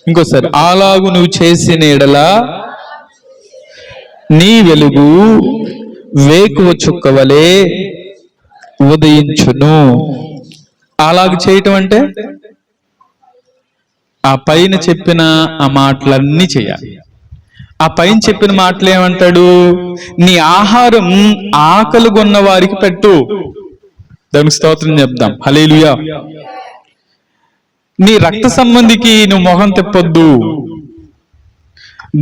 ఇంకోసారి, అలాగు నువ్వు చేసిన ఎడల నీ వెలుగు వేకువ చుక్కవలే ఉదయించును. అలాగ చేయటం అంటే ఆ పైన చెప్పిన ఆ మాటలన్నీ చేయాలి. ఆ పైన చెప్పిన మాటలు ఏమంటాడు? నీ ఆహారం ఆకలిగొన్న వారికి పెట్టు. దానికి స్తోత్రం చెప్దాం. హల్లెలూయా. నీ రక్త సంబంధికి నువ్వు మొహం తిప్పొద్దు.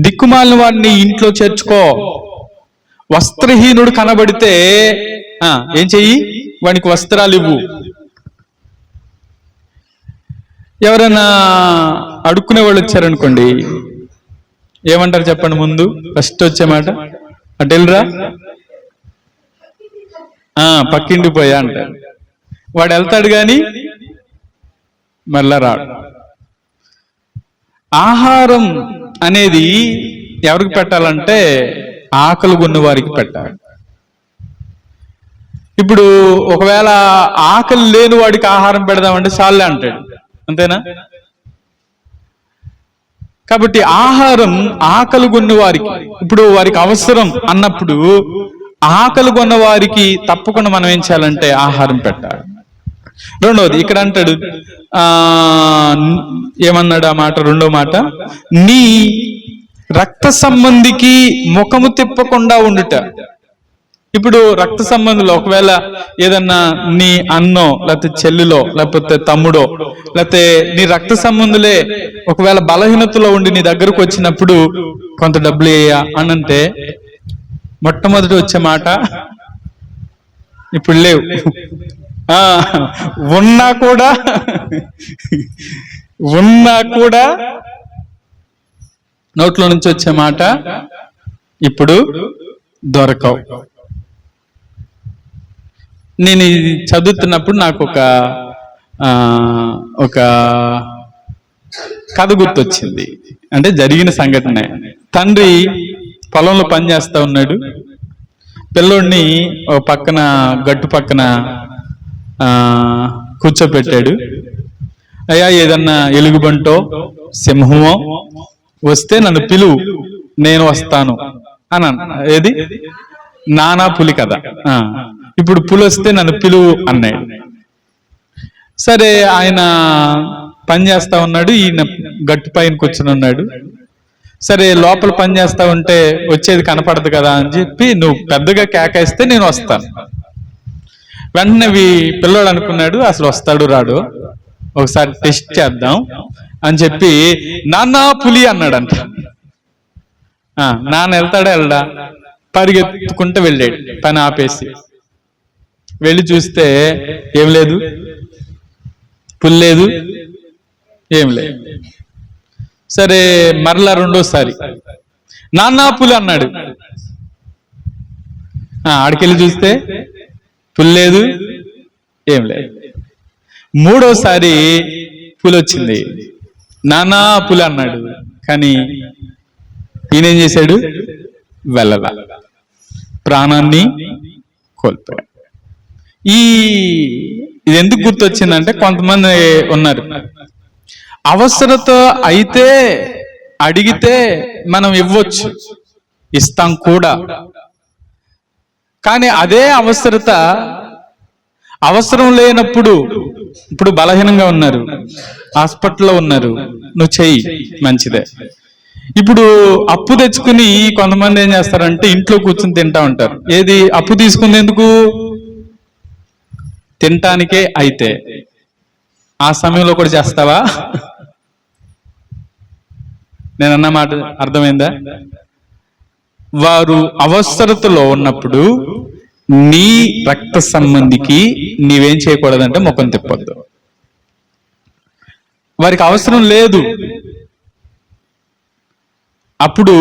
దిక్కుమాలిన వాడిని ఇంట్లో చేర్చుకో. వస్త్రహీనుడు కనబడితే ఏం చెయ్యి? వానికి వస్త్రాలు ఇవ్వు. ఎవరైనా అడుక్కునే వాళ్ళు వచ్చారనుకోండి, ఏమంటారు చెప్పండి? ముందు ఫస్ట్ వచ్చే మాట, అటు వెళ్ళరా, పక్కింటికి పోయా అంటారు. వాడు వెళ్తాడు కానీ మళ్ళా రాడు. ఆహారం అనేది ఎవరికి పెట్టాలంటే ఆకలి కొన్న వారికి పెట్టాలి. ఇప్పుడు ఒకవేళ ఆకలి లేని వాడికి ఆహారం పెడదామంటే చాలే అంటాడు, అంతేనా? కాబట్టి ఆహారం ఆకలి కొన్న వారికి, ఇప్పుడు వారికి అవసరం అన్నప్పుడు ఆకలి కొన్న వారికి తప్పకుండా మనం ఏం చేయాలంటే ఆహారం పెట్టాలి. రెండవది ఇక్కడ అంటాడు, ఏమన్నాడు ఆ మాట? రెండో మాట, నీ రక్త సంబంధికి ముఖము తిప్పకుండా ఉండుట. ఇప్పుడు రక్త సంబంధులు ఒకవేళ ఏదన్నా నీ అన్నో లేకపోతే చెల్లిలో లేకపోతే తమ్ముడో లేకపోతే నీ రక్త సంబంధులే ఒకవేళ బలహీనతలో ఉండి నీ దగ్గరకు వచ్చినప్పుడు కొంత డబ్బులు వేయ అనంటే మొట్టమొదటి వచ్చే మాట ఇప్పుడు లేవు. ఉన్నా కూడా నోట్లో నుంచి వచ్చే మాట ఇప్పుడు దొరకవు. నేను ఇది చదువుతున్నప్పుడు నాకు ఒక కథ గుర్తొచ్చింది. అంటే జరిగిన సంఘటన. తండ్రి పొలంలో పని చేస్తా ఉన్నాడు. పిల్లోడిని ఒక పక్కన గట్టు పక్కన కూర్చోపెట్టాడు. అయ్యా, ఏదన్నా ఎలుగుబంటో సింహమో వస్తే నన్ను పిలువు, నేను వస్తాను అని. ఏది నానా పులి కదా. ఇప్పుడు పులి వస్తే నన్ను పిలువు అన్నాడు. సరే, ఆయన పని చేస్తా ఉన్నాడు, ఈయన గట్టు పైన కూర్చుని ఉన్నాడు. సరే, లోపల పని చేస్తా ఉంటే వచ్చేది కనపడదు కదా అని చెప్పి, నువ్వు పెద్దగా కేకేస్తే నేను వస్తాను. వెంటనే పిల్లోడు అనుకున్నాడు, అసలు వస్తాడు రాడు, ఒకసారి టెస్ట్ చేద్దాం అని చెప్పి నాన్నా పులి అన్నాడంట. నాన్న వెళ్తాడా వెళ్ళడా? పరిగెత్తుకుంటూ వెళ్ళాడు, పని ఆపేసి. వెళ్ళి చూస్తే ఏం లేదు, పులి లేదు, ఏం లేదు. సరే, మరలా రెండోసారి నాన్నా పులి అన్నాడు. ఆడికెళ్ళి చూస్తే పులి లేదు, ఏం లేదు. మూడోసారి పులి వచ్చింది. నానా పులి అన్నాడు, కానీ ఈయనేం చేశాడు? వెళ్ళల. ప్రాణాన్ని కోల్పోయాడు. ఇది ఎందుకు గుర్తొచ్చిందంటే, కొంతమంది ఉన్నారు, అవసరత అయితే అడిగితే మనం ఇవ్వచ్చు, ఇస్తాం కూడా. కానీ అదే అవసరం లేనప్పుడు, ఇప్పుడు బలహీనంగా ఉన్నారు, హాస్పిటల్లో ఉన్నారు, నువ్వు చెయ్యి, మంచిదే. ఇప్పుడు అప్పు తెచ్చుకుని కొంతమంది ఏం చేస్తారంటే ఇంట్లో కూర్చొని తింటా ఉంటారు. ఏది అప్పు తీసుకుంది ఎందుకు? తినటానికే. అయితే ఆ సమయంలో కూడా చేస్తావా? నేనన్న మాట అర్థమైందా? వారు అవసరతలో ఉన్నప్పుడు నీ రక్త సంబంధికి నీవేం చేయకూడదంటే ముఖం తిప్పొద్దు. వారికి అవసరం లేదు, అప్పుడు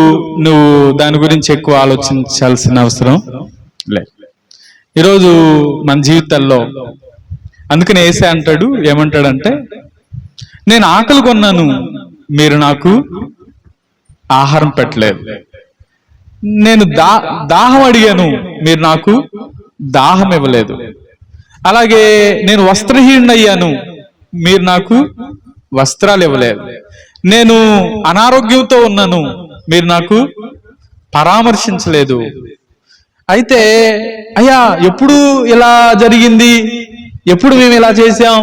నువ్వు దాని గురించి ఎక్కువ ఆలోచించాల్సిన అవసరం లేదు. ఈరోజు మన జీవితాల్లో అందుకని యేసయ్య అంటాడు, ఏమంటాడంటే, నేను ఆకలి కొన్నాను, మీరు నాకు ఆహారం పెట్టలేదు. నేను దాహం అడిగాను, మీరు నాకు దాహం ఇవ్వలేదు. అలాగే నేను వస్త్రహీనుడయ్యాను, మీరు నాకు వస్త్రాలు ఇవ్వలేదు. నేను అనారోగ్యంతో ఉన్నాను, మీరు నాకు పరామర్శించలేదు. అయితే అయ్యా ఎప్పుడు ఇలా జరిగింది, ఎప్పుడు మేము ఇలా చేశాం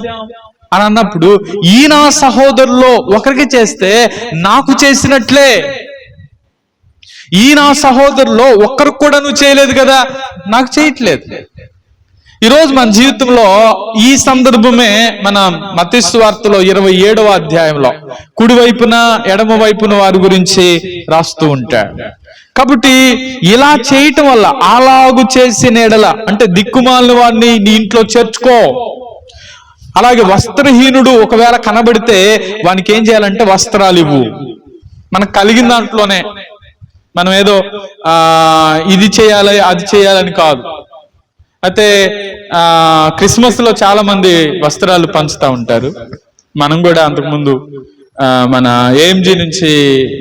అని అన్నప్పుడు, ఈ నా సహోదరులో ఒకరికి చేస్తే నాకు చేసినట్లే. ఈ నా సహోదరులో ఒక్కరికి కూడా నువ్వు చేయలేదు కదా, నాకు చేయట్లేదు. ఈరోజు మన జీవితంలో ఈ సందర్భమే మన మత్తయి సువార్తలో 27వ అధ్యాయంలో కుడివైపున ఎడమ వైపున వారి గురించి రాస్తూ ఉంటాడు. కాబట్టి ఇలా చేయటం వల్ల, అలాగు చేసిన ఎడల అంటే దిక్కుమాలిన వాడిని నీ ఇంట్లో చేర్చుకో. అలాగే వస్త్రహీనుడు ఒకవేళ కనబడితే వానికి ఏం చేయాలంటే వస్త్రాలు ఇవ్వు. మనకు కలిగిన దాంట్లోనే, మనం ఏదో ఇది చేయాలి అది చేయాలని కాదు. అయితే క్రిస్మస్ లో చాలా మంది వస్త్రాలు పంచుతూ ఉంటారు. మనం కూడా అంతకుముందు మన ఏఎంజీ నుంచి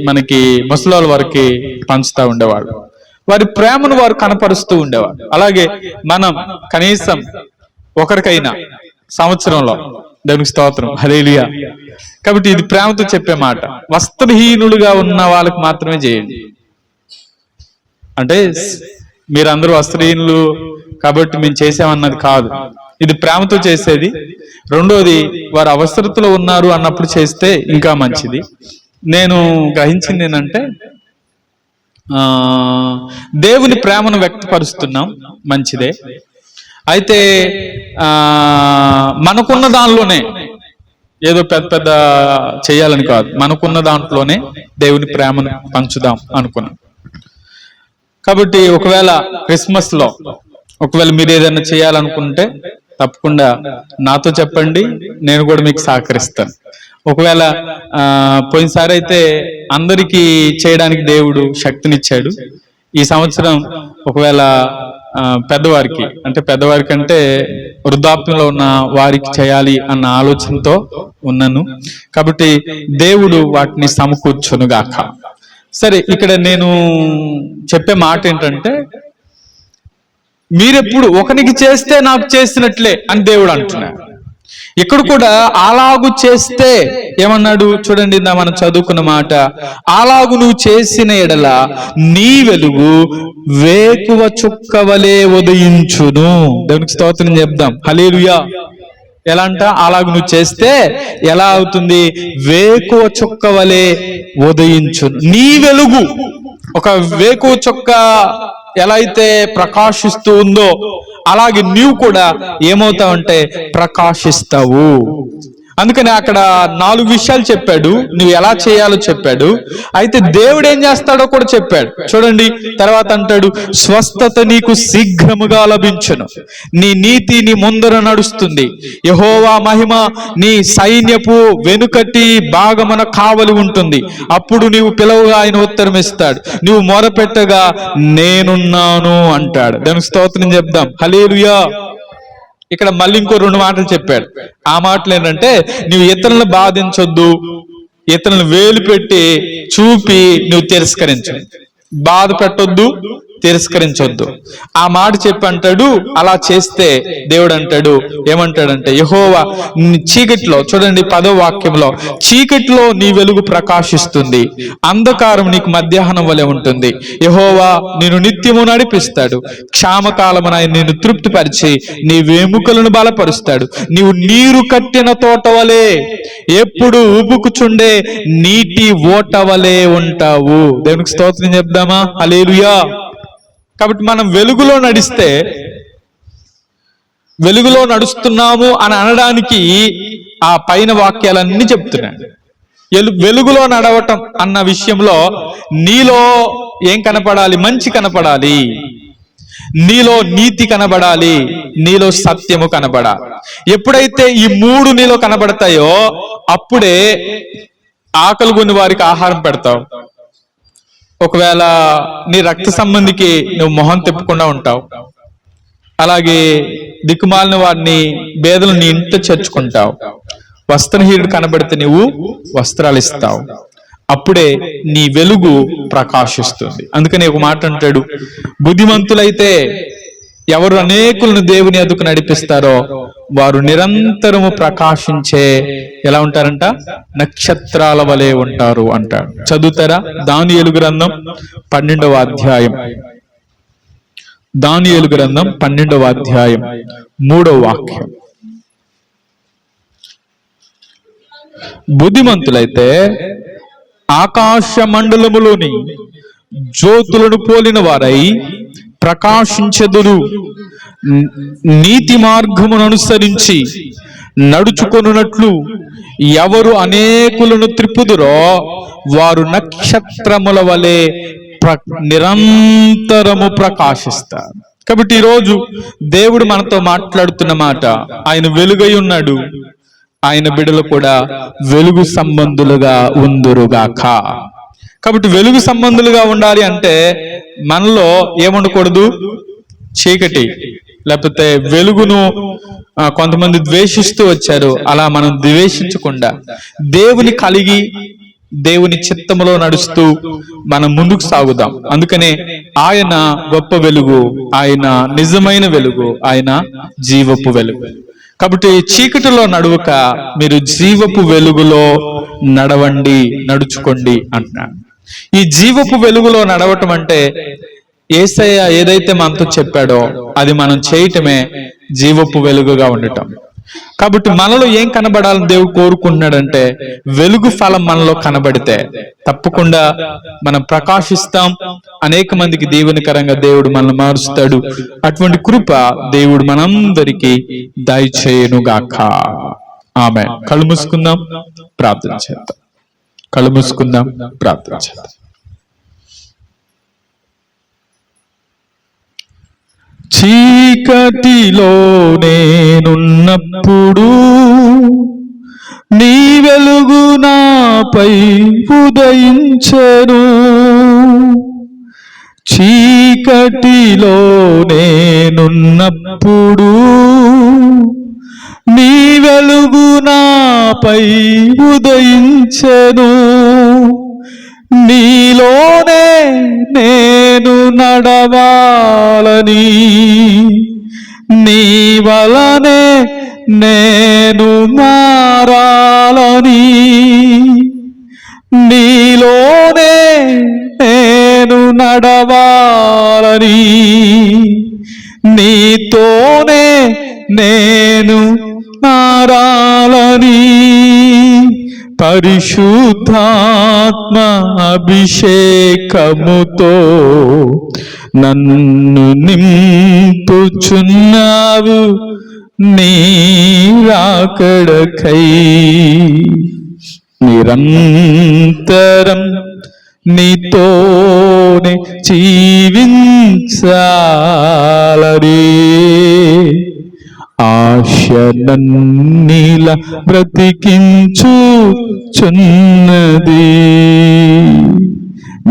మనకి ముసలోళ్ళ వరకు పంచుతూ ఉండేవాడు. వారి ప్రేమను వారు కనపరుస్తూ ఉండేవారు. అలాగే మనం కనీసం ఒకరికైనా సంవత్సరంలో, దేవునికి స్తోత్రం, హల్లెలూయా. కాబట్టి ఇది ప్రేమతో చెప్పే మాట. వస్త్రహీనులుగా ఉన్న వాళ్ళకి మాత్రమే చేయండి. అంటే మీరందరూ వస్త్రహీనులు కాబట్టి మేము చేసామన్నది కాదు, ఇది ప్రేమతో చేసేది. రెండోది, వారు అవసరతలో ఉన్నారు అన్నప్పుడు చేస్తే ఇంకా మంచిది. నేను గ్రహించింది ఏంటంటే, దేవుని ప్రేమను వ్యక్తపరుస్తున్నాం, మంచిదే. అయితే మనకున్న దానిలోనే ఏదో పెద్ద పెద్ద చేయాలని కాదు, మనకున్న దాంట్లోనే దేవుని ప్రేమను పంచుదాం అనుకున్నాం. కాబట్టి ఒకవేళ క్రిస్మస్ లో ఒకవేళ మీరు ఏదైనా చేయాలనుకుంటే తప్పకుండా నాతో చెప్పండి, నేను కూడా మీకు సహకరిస్తాను. ఒకవేళ పోయినసారి అయితే అందరికీ చేయడానికి దేవుడు శక్తినిచ్చాడు. ఈ సంవత్సరం ఒకవేళ పెద్దవారికి అంటే వృద్ధాప్యంలో ఉన్న వారికి చేయాలి అన్న ఆలోచనతో ఉన్నాను. కాబట్టి దేవుడు వాటిని సమకూర్చునుగాక. సరే, ఇక్కడ నేను చెప్పే మాట ఏంటంటే, మీరెప్పుడు ఒకనికి చేస్తే నాకు చేసినట్లే అని దేవుడు అంటున్నాడు. ఇక్కడ కూడా అలాగు చేస్తే ఏమన్నాడు చూడండి, మనం చదువుకున్న మాట, అలాగు నువ్వు చేసిన ఎడల నీ వెలుగు వేకువ చుక్కవలే ఉదయించును. దేవునికి స్తోత్రం చెప్దాం, హల్లెలూయా. ఎలా అంట? అలాగ నువ్వు చేస్తే ఎలా అవుతుంది? వేకువ చుక్క వలె ఉదయించును. నీ వెలుగు ఒక వేకువ చుక్క ఎలా అయితే ప్రకాశిస్తూ ఉందో అలాగే నీవు కూడా ఏమవుతావంటే ప్రకాశిస్తావు. అందుకని అక్కడ 4 విషయాలు చెప్పాడు, నువ్వు ఎలా చేయాలో చెప్పాడు. అయితే దేవుడు ఏం చేస్తాడో కూడా చెప్పాడు. చూడండి, తర్వాత అంటాడు, స్వస్థత నీకు శీఘ్రముగా లభించును, నీ నీతి నీ ముందర నడుస్తుంది, యెహోవా మహిమ నీ సైన్యపు వెనుకటి భాగమున కావలి ఉంటుంది. అప్పుడు నీవు పిలవగా ఆయన ఉత్తరం ఇస్తాడు, నువ్వు మొరపెట్టగా నేనున్నాను అంటాడు. దానికి స్తోత్రం చెప్దాం, హల్లెలూయా. ఇక్కడ మళ్ళీ ఇంకో 2 మాటలు చెప్పాడు. ఆ మాటలు ఏంటంటే, నువ్వు ఇతరులను బాధించొద్దు, ఇతరులను వేలు పెట్టి చూపి నువ్వు తిరస్కరించు. బాధ పెట్టొద్దు, తిరస్కరించొద్దు. ఆ మాట చెప్పి అంటాడు, అలా చేస్తే దేవుడు అంటాడు, ఏమంటాడంటే, యెహోవా చీకటిలో, చూడండి 10వ వాక్యంలో, చీకటిలో నీ వెలుగు ప్రకాశిస్తుంది, అంధకారం నీకు మధ్యాహ్నం వలె ఉంటుంది. యెహోవా నిన్ను నిత్యము నడిపిస్తాడు, క్షామకాలమున ఆయన నిన్ను తృప్తిపరిచి నీ వెముకలను బలపరుస్తాడు. నీవు నీరు కట్టిన తోట వలె, ఎప్పుడు ఉబుకుచుండే నీటి ఓట వలె ఉంటావు. దేవునికి స్తోత్రం చెప్దామా? హల్లెలూయా. కాబట్టి మనం వెలుగులో నడిస్తే, వెలుగులో నడుస్తున్నాము అని అనడానికి ఆ పైన వాక్యాలన్నీ చెప్తున్నాడు. వెలుగులో నడవటం అన్న విషయంలో నీలో ఏం కనపడాలి? మంచి కనపడాలి, నీలో నీతి కనబడాలి, నీలో సత్యము కనబడాలి. ఎప్పుడైతే ఈ 3 నీలో కనబడతాయో అప్పుడే ఆకలి కొన్ని వారికి ఆహారం పెడతావు. ఒకవేళ నీ రక్త సంబంధికి నువ్వు మొహం తిప్పకుండా ఉంటావు, అలాగే దిక్కుమాలిన వారిని, బేదలు నీ ఇంట చేర్చుకుంటావు, వస్త్రహీనుడు కనబడితే నువ్వు వస్త్రాలు ఇస్తావు. అప్పుడే నీ వెలుగు ప్రకాశిస్తుంది. అందుకని ఒక మాట అంటాడు, బుద్ధిమంతులైతే ఎవరు అనేకులను దేవుని ఎదుకు నడిపిస్తారో వారు నిరంతరము ప్రకాశించే, ఎలా ఉంటారంట? నక్షత్రాల వలె ఉంటారు అంటాడు. చదువుతారా? దానియేలు గ్రంథం 12వ అధ్యాయం. దానియేలు గ్రంథం 12వ అధ్యాయం 3వ వాక్యం. బుద్ధిమంతులైతే ఆకాశ మండలములోని జ్యోతులను పోలిన వారై ప్రకాశించెదరు, నీతి మార్గమును అనుసరించి నడుచుకొనున్నట్లు ఎవరు అనేకులను త్రిప్పుదురో వారు నక్షత్రముల వలె నిరంతరము ప్రకాశిస్తారు. కాబట్టి ఈరోజు దేవుడు మనతో మాట్లాడుతున్న మాట, ఆయన వెలుగై ఉన్నాడు, ఆయన బిడ్డలు కూడా వెలుగు సంబంధులుగా ఉందురుగాక. కాబట్టి వెలుగు సంబంధులుగా ఉండాలి అంటే మనలో ఏముండకూడదు? చీకటి, లేకపోతే వెలుగును కొంతమంది ద్వేషిస్తూ వచ్చారు, అలా మనం ద్వేషించకుండా దేవుని కలిగి దేవుని చిత్తములో నడుస్తూ మనం ముందుకు సాగుదాం. అందుకనే ఆయన గొప్ప వెలుగు, ఆయన నిజమైన వెలుగు, ఆయన జీవపు వెలుగు. కాబట్టి చీకటిలో నడువక మీరు జీవపు వెలుగులో నడవండి, నడుచుకోండి అంటున్నాడు. ఈ జీవపు వెలుగులో నడవటం అంటే యేసయ్య ఏదైతే మనతో చెప్పాడో అది మనం చేయటమే జీవపు వెలుగుగా ఉండటం. కాబట్టి మనలో ఏం కనబడాలని దేవుడు కోరుకుంటున్నాడంటే, వెలుగు ఫలం మనలో కనబడితే తప్పకుండా మనం ప్రకాశిస్తాం, అనేక మందికి దీవెనకరంగా దేవుడు మనల్ని మారుస్తాడు. అటువంటి కృప దేవుడు మనందరికీ దయచేయునుగాక. ఆమేన్. కళ్ళు మూసుకుందాం, ప్రార్థన చేద్దాం. కళ్ళు మూసుకుందాం, ప్రార్థన చేద్దాం. చీకటిలో నేనున్నప్పుడు నీ వెలుగు నాపై ఉదయించెను, చీకటిలో నేనున్నప్పుడు నీ వెలుగు నాపై ఉదయించెను, నీలోనే నేను నడవాలని, నీ వలనే నేను మారాలని, నీలోనే నేను నడవాలని, నీతోనే నేను మారాలని, పరిశుద్ధాత్మ అభిషేకముతో నన్ను నింపుచున్నావు, నీ రాకడకై నిరంతరం నీతోనే జీవించాలని ఆశ నన్నిల బ్రతికించుచున్నది,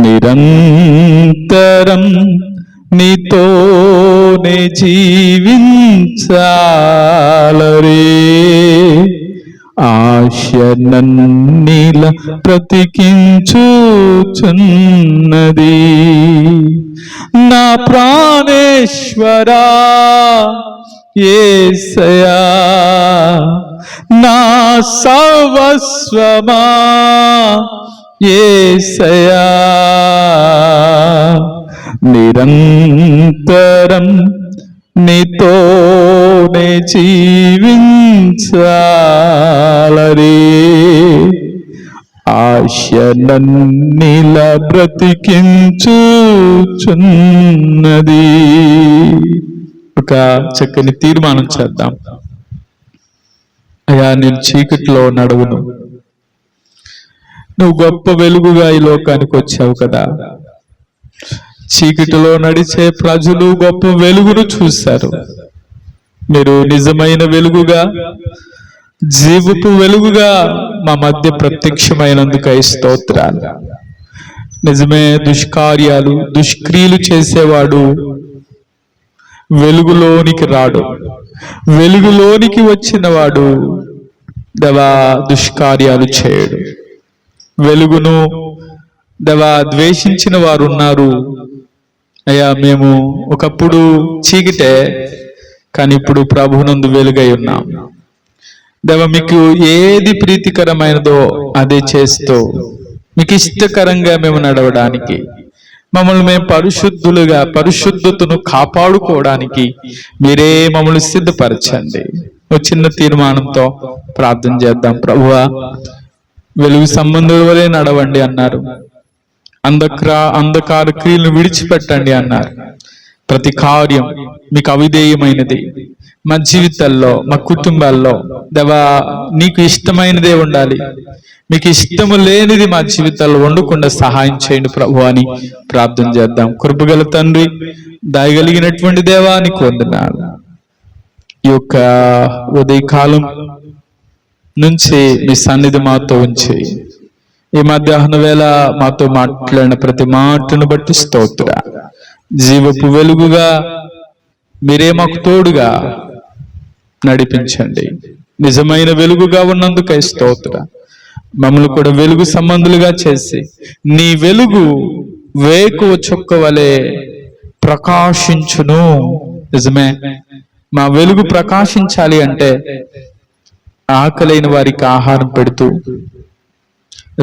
నిరంతరం నీతోనే జీవించాలరే, ఆశ నన్నిల బ్రతికించుచున్నది. నా ప్రాణేశ్వరా యేసయ్యా, నా సర్వస్వమా యేసయ్యా, నిరంతరం నీతోనే జీవించాలరే. ఆశ నన్నిల బ్రతికించుచున్నది. ఒక చక్కని తీర్మానం చేద్దాం. అయ్యా, నేను చీకటిలో నడవను, నువ్వు గొప్ప వెలుగుగా ఈ లోకానికి వచ్చావు కదా. చీకటిలో నడిచే ప్రజలు గొప్ప వెలుగును చూశారు. మీరు నిజమైన వెలుగుగా, జీవపు వెలుగుగా మా మధ్య ప్రత్యక్షమైనందుకై స్తోత్రాలు. నిజమే, దుష్కార్యాలు, దుష్క్రియలు చేసేవాడు వెలుగులోనికి రాడు. వెలుగులోనికి వచ్చిన వాడు దేవా దుష్కార్యాలు చేయడు. వెలుగును దేవా ద్వేషించిన వారు ఉన్నారు. అయ్యా, మేము ఒకప్పుడు చీకటే, కానీ ఇప్పుడు ప్రభువునందు వెలుగై ఉన్నాం. దేవా, మీకు ఏది ప్రీతికరమైనదో అదే చేస్తూ మీకు ఇష్టకరంగా మేము నడవడానికి, మమ్మల్ని మేము పరిశుద్ధులుగా, పరిశుద్ధతను కాపాడుకోవడానికి మీరే మమ్మల్ని సిద్ధపరచండి. ఒక చిన్న తీర్మానంతో ప్రార్థన చేద్దాం. ప్రభువా, వెలుగు సంబంధుల వలె నడవండి అన్నారు. అంధకార క్రియలను విడిచిపెట్టండి అన్నారు. ప్రతి కార్యం మీకు అవిధేయమైనది మా జీవితాల్లో, మా కుటుంబాల్లో దేవా నీకు ఇష్టమైనదే ఉండాలి. మీకు ఇష్టము లేనిది మా జీవితాల్లో ఉండకుండా సహాయం చేయండి ప్రభు అని ప్రార్థన చేద్దాం. కృపగల తండ్రి, దయగలిగినటువంటి దేవా నీకు వందనాలు. ఈ యొక్క ఉదయకాలం నుంచి మీ సన్నిధి మాతో ఉంచి ఈ మధ్యాహ్న వేళ మాతో మాట్లాడిన ప్రతి మాటను బట్టి స్తోత్ర. జీవపు వెలుగుగా మీరే మాకు తోడుగా నడిపించండి. నిజమైన వెలుగుగా ఉన్నందుకై స్తోత్ర. మమ్మల్ని కూడా వెలుగు సంబంధులుగా చేసి నీ వెలుగు వేకువ చుక్క వలె ప్రకాశించును. నిజమే, మా వెలుగు ప్రకాశించాలి అంటే ఆకలైన వారికి ఆహారం పెడుతూ,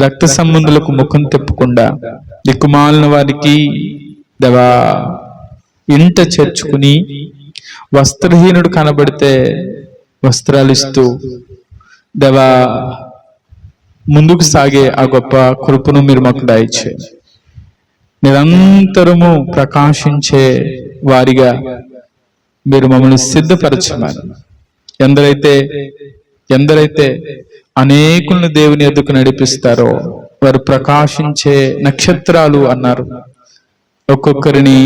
రక్త సంబంధులకు ముఖం తిప్పకుండా, దిక్కుమాలిన వారికి దేవా ఇంట చేర్చుకుని, వస్త్రహీనుడు కనబడితే వస్త్రాలు ఇస్తూ దేవా ముందుకు సాగే ఆ గొప్ప కృపను మీరు మాకు దయచేయండి. నిరంతరము ప్రకాశించే వారిగా మీరు మమ్మల్ని సిద్ధపరచమని. ఎందరైతే అనేకులను దేవుని ఎదుకు నడిపిస్తారో వారు ప్రకాశించే నక్షత్రాలు అన్నారు. ఒక్కొక్కరిని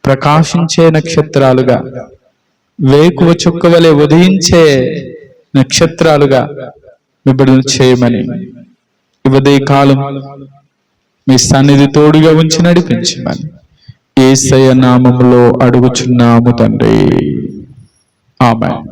ప్రకాశించే నక్షత్రాలుగా, వేకువ చుక్క వలె ఉదయించే నక్షత్రాలుగా విభజన చేయమని ఈ ఉదయకాలం మీ సన్నిధి తోడుగా ఉంచి నడిపించమని యేసయ్య నామములో అడుగుచున్నాము తండ్రి. ఆమేన్.